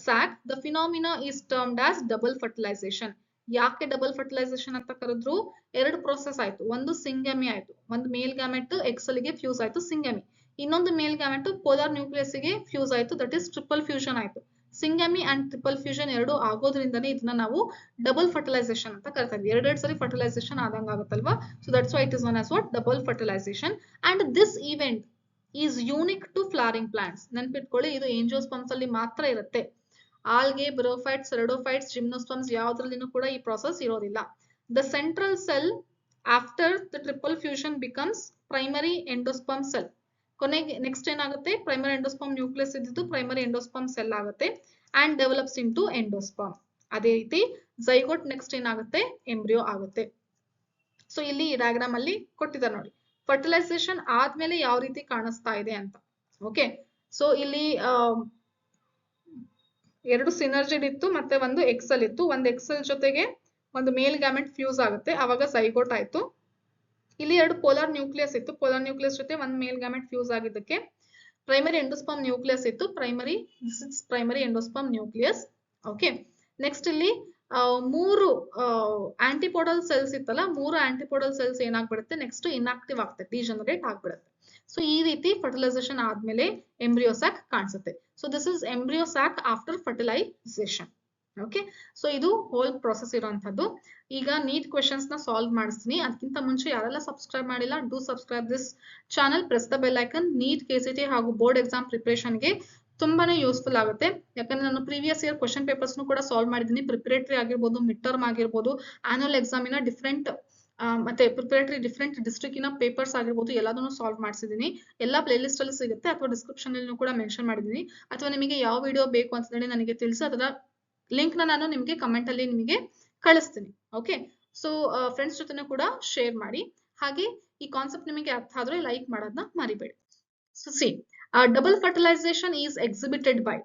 sac. The phenomena is termed as double fertilization. ಯಾಕೆ ಡಬಲ್ ಫರ್ಟಿಲೈಸೇಷನ್ ಅಂತ ಕರೆದ್ರು, ಎರಡು ಪ್ರೊಸೆಸ್ ಆಯ್ತು. ಒಂದು ಸಿಂಗಮಿ ಆಯ್ತು, ಒಂದು ಮೇಲ್ ಗ್ಯಾಮೆಟ್ ಎಕ್ಸೆಲ್ ಗೆ ಫ್ಯೂಸ್ ಆಯ್ತು, ಸಿಂಗಮಿ. ಇನ್ನೊಂದು ಮೇಲ್ ಗ್ಯಾಮೆಟ್ ಪೋಲಾರ್ ನ್ಯೂಕ್ಲಿಯಸ್ ಗೆ ಫ್ಯೂಸ್ ಆಯ್ತು, ದಟ್ ಇಸ್ ಟ್ರಿಪಲ್ ಫ್ಯೂಷನ್ ಆಯ್ತು. ಸಿಂಗಮಿ ಅಂಡ್ ಟ್ರಿಪಲ್ ಫ್ಯೂಷನ್ ಎರಡು ಆಗೋದ್ರಿಂದನೇ ಇದನ್ನ ನಾವು ಡಬಲ್ ಫರ್ಟಿಲೈಸೇಷನ್ ಅಂತ ಕರಿತಾ ಇದ್ವಿ. ಎರಡೆರಡು ಸರಿ ಫರ್ಟಿಲೈಸೇಷನ್ ಆದಂಗ ಆಗುತ್ತಲ್ವಾ. So that's why it is known as what, double fertilisation. And this event is unique to flowering plants. ನೆನ್ಪಿಟ್ಕೊಳ್ಳಿ, ಇದು ಏಂಜಿಯೋಸ್ಪರ್ಮ್ಸ್ ಅಲ್ಲಿ ಮಾತ್ರ ಇರುತ್ತೆ. ಆಲ್ಗೆ, ಬ್ರೋಫೈಟ್ಸ್, ಸೆರಡೋಫೈಟ್ಸ್, ಜಿಮ್ನೋಸ್ಪರ್ಮ್ಸ್ ಯಾವ್ದ್ರಲ್ಲಿನೂ ಕೂಡ ಈ ಪ್ರಾಸೆಸ್ ಇರೋದಿಲ್ಲ. The central cell after the triple fusion becomes primary endosperm cell. ಕೊನೆಗೆ next ಏನಾಗುತ್ತೆ, ಪ್ರೈಮರಿ ಎಂಡೋಸ್ಪರ್ಮ್ ನ್ಯೂಕ್ಲಿಯಸ್ ಇದ್ದು ಪ್ರೈಮರಿ ಎಂಡೋಸ್ಪರ್ಮ್ ಸೆಲ್ ಆಗುತ್ತೆ and develops into endosperm. ಅದೇ ರೀತಿ ಝೈಗೋಟ್ ನೆಕ್ಸ್ಟ್ ಏನಾಗುತ್ತೆ, ಎಂಬ್ರಿಯೋ ಆಗುತ್ತೆ. ಸೊ ಇಲ್ಲಿ ಡಯಾಗ್ರಾಮ್ ಅಲ್ಲಿ ಕೊಟ್ಟಿದ್ದಾರೆ ನೋಡಿ, ಫರ್ಟಿಲೈಸೇಷನ್ ಆದ್ಮೇಲೆ ಯಾವ ರೀತಿ ಕಾಣಿಸ್ತಾ ಇದೆ ಅಂತ. ಓಕೆ, ಸೊ ಇಲ್ಲಿ ಎರಡು ಸಿನರ್ಜಿಡ್ ಇತ್ತು ಮತ್ತೆ ಒಂದು ಎಕ್ಸೆಲ್ ಇತ್ತು. ಒಂದು ಎಕ್ಸೆಲ್ ಜೊತೆಗೆ ಒಂದು ಮೇಲ್ ಗ್ಯಾಮೆಟ್ ಫ್ಯೂಸ್ ಆಗುತ್ತೆ, ಅವಾಗ ಝೈಗೋಟ್ ಆಯ್ತು. ಇಲ್ಲಿ ಎರಡು ಪೋಲಾರ್ ನ್ಯೂಕ್ಲಿಯಸ್ ಇತ್ತು, ಪೋಲಾರ್ ನ್ಯೂಕ್ಲಿಯಸ್ ಜೊತೆ ಒಂದು ಮೇಲ್ ಗ್ಯಾಮೆಟ್ ಫ್ಯೂಸ್ ಆಗಿದ್ದಕ್ಕೆ ಪ್ರೈಮರಿ ಎಂಡೋಸ್ಪರ್ಮ್ ನ್ಯೂಕ್ಲಿಯಸ್ ಇತ್ತು, primary endosperm nucleus. Okay, next ಇಲ್ಲಿ 3 ಆಂಟಿಪೋಡಲ್ ಸೆಲ್ಸ್ ಇತ್ತಲ್ಲ, 3 ಆಂಟಿಪೋಡಲ್ ಸೆಲ್ಸ್ ಏನಾಗ್ಬಿಡುತ್ತೆ, ನೆಕ್ಸ್ಟ್ ಇನ್ಆಕ್ಟಿವ್ ಆಗ್ತದೆ, ಡಿಜನರೇಟ್ ಆಗ್ಬಿಡುತ್ತೆ. ಸೊ ಈ ರೀತಿ ಫರ್ಟಿಲೈಸೇಷನ್ ಆದ್ಮೇಲೆ ಎಂಬ್ರಿಯೋ ಸ್ಯಾಕ್ ಕಾಣಿಸುತ್ತೆ. So this is embryo sac after fertilization. Okay, so ಇದು ಹೋಲ್ ಪ್ರೊಸೆಸ್ ಇರುವಂತದ್ದು. ಈಗ ನೀಟ್ ಕ್ವೆಶನ್ಸ್ ನ ಸಾಲ್ವ್ ಮಾಡಿಸ್ತೀನಿ. ಅದಕ್ಕಿಂತ ಮುಂಚೆ ಯಾರೆಲ್ಲ ಸಬ್ಸ್ಕ್ರೈಬ್ ಮಾಡಿಲ್ಲ, do subscribe this channel, press the bell icon. NEET, KCET ಹಾಗೂ ಬೋರ್ಡ್ ಎಕ್ಸಾಮ್ ಪ್ರಿಪರೇಷನ್ಗೆ ತುಂಬಾನೇ ಯೂಸ್ಫುಲ್ ಆಗುತ್ತೆ. ಯಾಕಂದ್ರೆ ನಾನು ಪ್ರೀವಿಯಸ್ ಇಯರ್ ಕ್ವೆಶನ್ ಪೇಪರ್ಸ್ ಕೂಡ ಸಾಲ್ವ್ ಮಾಡಿದ್ದೀನಿ. ಪ್ರಿಪರೇಟರಿ ಆಗಿರ್ಬೋದು, ಮಿಡ್ ಟರ್ಮ್ ಆಗಿರ್ಬೋದು, ಆನ್ಯುವಲ್ ಎಕ್ಸಾಮಿನ ಡಿಫ್ರೆಂಟ್ ಮತ್ತೆ ಪ್ರಿಪರೇಟರಿ ಡಿಫ್ರೆಂಟ್ ಡಿಸ್ಟ್ರಿಕ್ಟಿನ ಪೇಪರ್ಸ್ ಆಗಿರ್ಬೋದು, ಎಲ್ಲದನ್ನು ಸಾಲ್ವ್ ಮಾಡಿಸಿದ್ದೀನಿ. ಎಲ್ಲ ಪ್ಲೇ ಲಿಸ್ಟ್ ಅಲ್ಲಿ ಸಿಗುತ್ತೆ, ಅಥವಾ ಡಿಸ್ಕ್ರಿಪ್ಷನ್ ಅಲ್ಲಿ ಕೂಡ ಮೆನ್ಷನ್ ಮಾಡಿದ್ದೀನಿ. ಅಥವಾ ನಿಮಗೆ ಯಾವ ವಿಡಿಯೋ ಬೇಕು ಅಂತಂದ್ರೆ ನನಗೆ ತಿಳಿಸಿ, ಅದರ ಲಿಂಕ್ ನ ನಾನು ನಿಮಗೆ ಕಮೆಂಟ್ ಅಲ್ಲಿ ನಿಮಗೆ ಕಳಿಸ್ತೀನಿ. ಓಕೆ, ಸೊ ಫ್ರೆಂಡ್ಸ್ ಜೊತೆನೂ ಕೂಡ ಶೇರ್ ಮಾಡಿ. ಹಾಗೆ ಈ ಕಾನ್ಸೆಪ್ಟ್ ನಿಮಗೆ ಅರ್ಥ ಆದ್ರೆ ಲೈಕ್ ಮಾಡೋದನ್ನ ಮರಿಬೇಡಿ. So C, double fertilisation is exhibited by,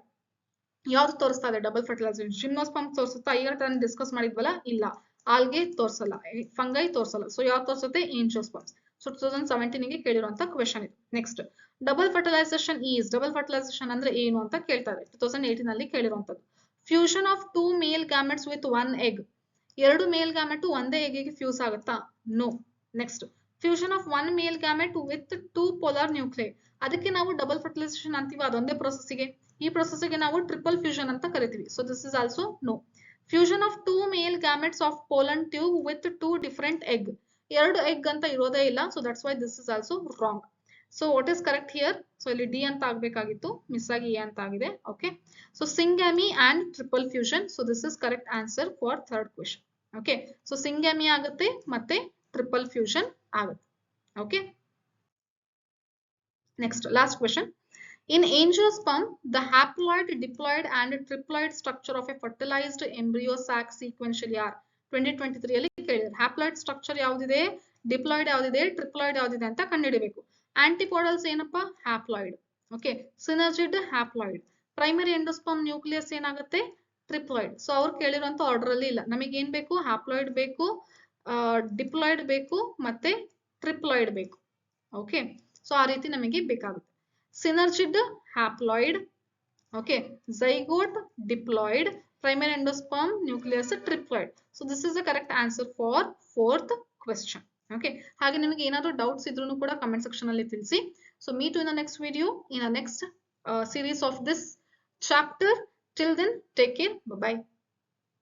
ಯಾವ್ದು ತೋರಿಸ್ತಾ ಇದೆ ಡಬಲ್ ಫರ್ಟಿಲೈಸೇಷನ್? ಜಿಮ್ನೋಸ್ಪರ್ಮ್ ತೋರಿಸುತ್ತಾ? ಈಗ ಡಿಸ್ಕಸ್ ಮಾಡಿದ್ವಲ್ಲ, ಇಲ್ಲ. ಆಲ್ಗೆ ತೋರ್ಸಲ್ಲ, ಫಂಗೈ ತೋರ್ಸಲ್ಲ. ಸೊ ಯಾವ್ದು ತೋರಿಸುತ್ತೆ? ಏಂಜಿಯೋಸ್ಪರ್ಮ್ಸ್. ಸೊ 2017 ಗೆ ಕೇಳಿರುವಂತ ಕ್ವೆಶನ್ ಇದು. Next, double fertilisation is, double fertilisation ಅಂದ್ರೆ ಏನು ಅಂತ ಕೇಳ್ತಾರೆ, 2018 ಅಲ್ಲಿ ಕೇಳಿರುವಂತದ್ದು. Fusion of 2 male gametes with 1 egg. 2 male gamete ಒಂದೇ ಎಗ್ಗೆ ಫ್ಯೂಸ್ ಆಗುತ್ತಾ? No. Next, fusion of 1 male gamete with 2 polar nuclei. ಅದಕ್ಕೆ ನಾವು ಡಬಲ್ ಫರ್ಟಿಲೈಸೇಷನ್ ಅಂತೀವಿ, ಅದೊಂದೇ ಪ್ರೊಸೆಸ್ಗೆ. ಈ ಪ್ರೊಸೆಸ್ಗೆ ನಾವು ಟ್ರಿಪಲ್ ಫ್ಯೂಷನ್ ಅಂತ ಕರಿತೀವಿ. So this is also no. Fusion of 2 male gametes of pollen tube with 2 different egg. 2 egg ಅಂತ ಇರೋದೇ ಇಲ್ಲ. So that's why this is also wrong. So what is correct here? So ಇಲ್ಲಿ D ಅಂತ ಆಗ್ಬೇಕಾಗಿತ್ತು, miss ಆಗಿ A ಅಂತ ಆಗಿದೆ. Okay, so syngamy and triple fusion. So this is correct answer for third question. Okay, so syngamy ಆಗುತ್ತೆ ಮತ್ತೆ triple fusion ಆಗುತ್ತೆ. Okay, next last question. In angiosperm, the haploid, diploid and triploid structure of a fertilized embryo sac sequentially are 2023 ಅಲ್ಲಿ ಕೇಳಿದ್ದಾರೆ. Haploid structure ಯಾವ್ದಿದೆ, diploid ಯಾವ್ದಿದೆ, triploid ಯಾವ್ದಿದೆ ಅಂತ ಕಂಡುಹಿಡಿಬೇಕು. ಆಂಟಿಪೋಡಲ್ಸ್ ಏನಪ್ಪಾ? Haploid. Okay, synergid haploid. Primary endosperm nucleus ಏನಾಗುತ್ತೆ? Triploid. So ಅವ್ರು ಕೇಳಿರುವಂತ ಆರ್ಡರ್ ಅಲ್ಲಿ ಇಲ್ಲ. ನಮಗೆ ಏನ್ ಬೇಕು? ಹ್ಯಾಪ್ಲಾಯ್ಡ್ ಬೇಕು, ಡಿಪ್ಲಾಯ್ಡ್ ಬೇಕು ಮತ್ತೆ ಟ್ರಿಪ್ಲಾಯ್ಡ್ ಬೇಕು. ಓಕೆ, ಸೊ ಆ ರೀತಿ ನಮಗೆ ಬೇಕಾಗುತ್ತೆ. Synergid haploid, okay, zygote diploid, primary endosperm nucleus triploid. So this is the correct answer for fourth question. Okay, ಹಾಗೆ ನಿಮಗೆ ಏನಾದರೂ ಡೌಟ್ಸ್ ಇದ್ರೂ ಕೂಡ ಕಮೆಂಟ್ ಸೆಕ್ಷನ್ ಅಲ್ಲಿ ತಿಳಿಸಿ. So meet you in the next video in the next series of this chapter. Till then, take care. Bye bye.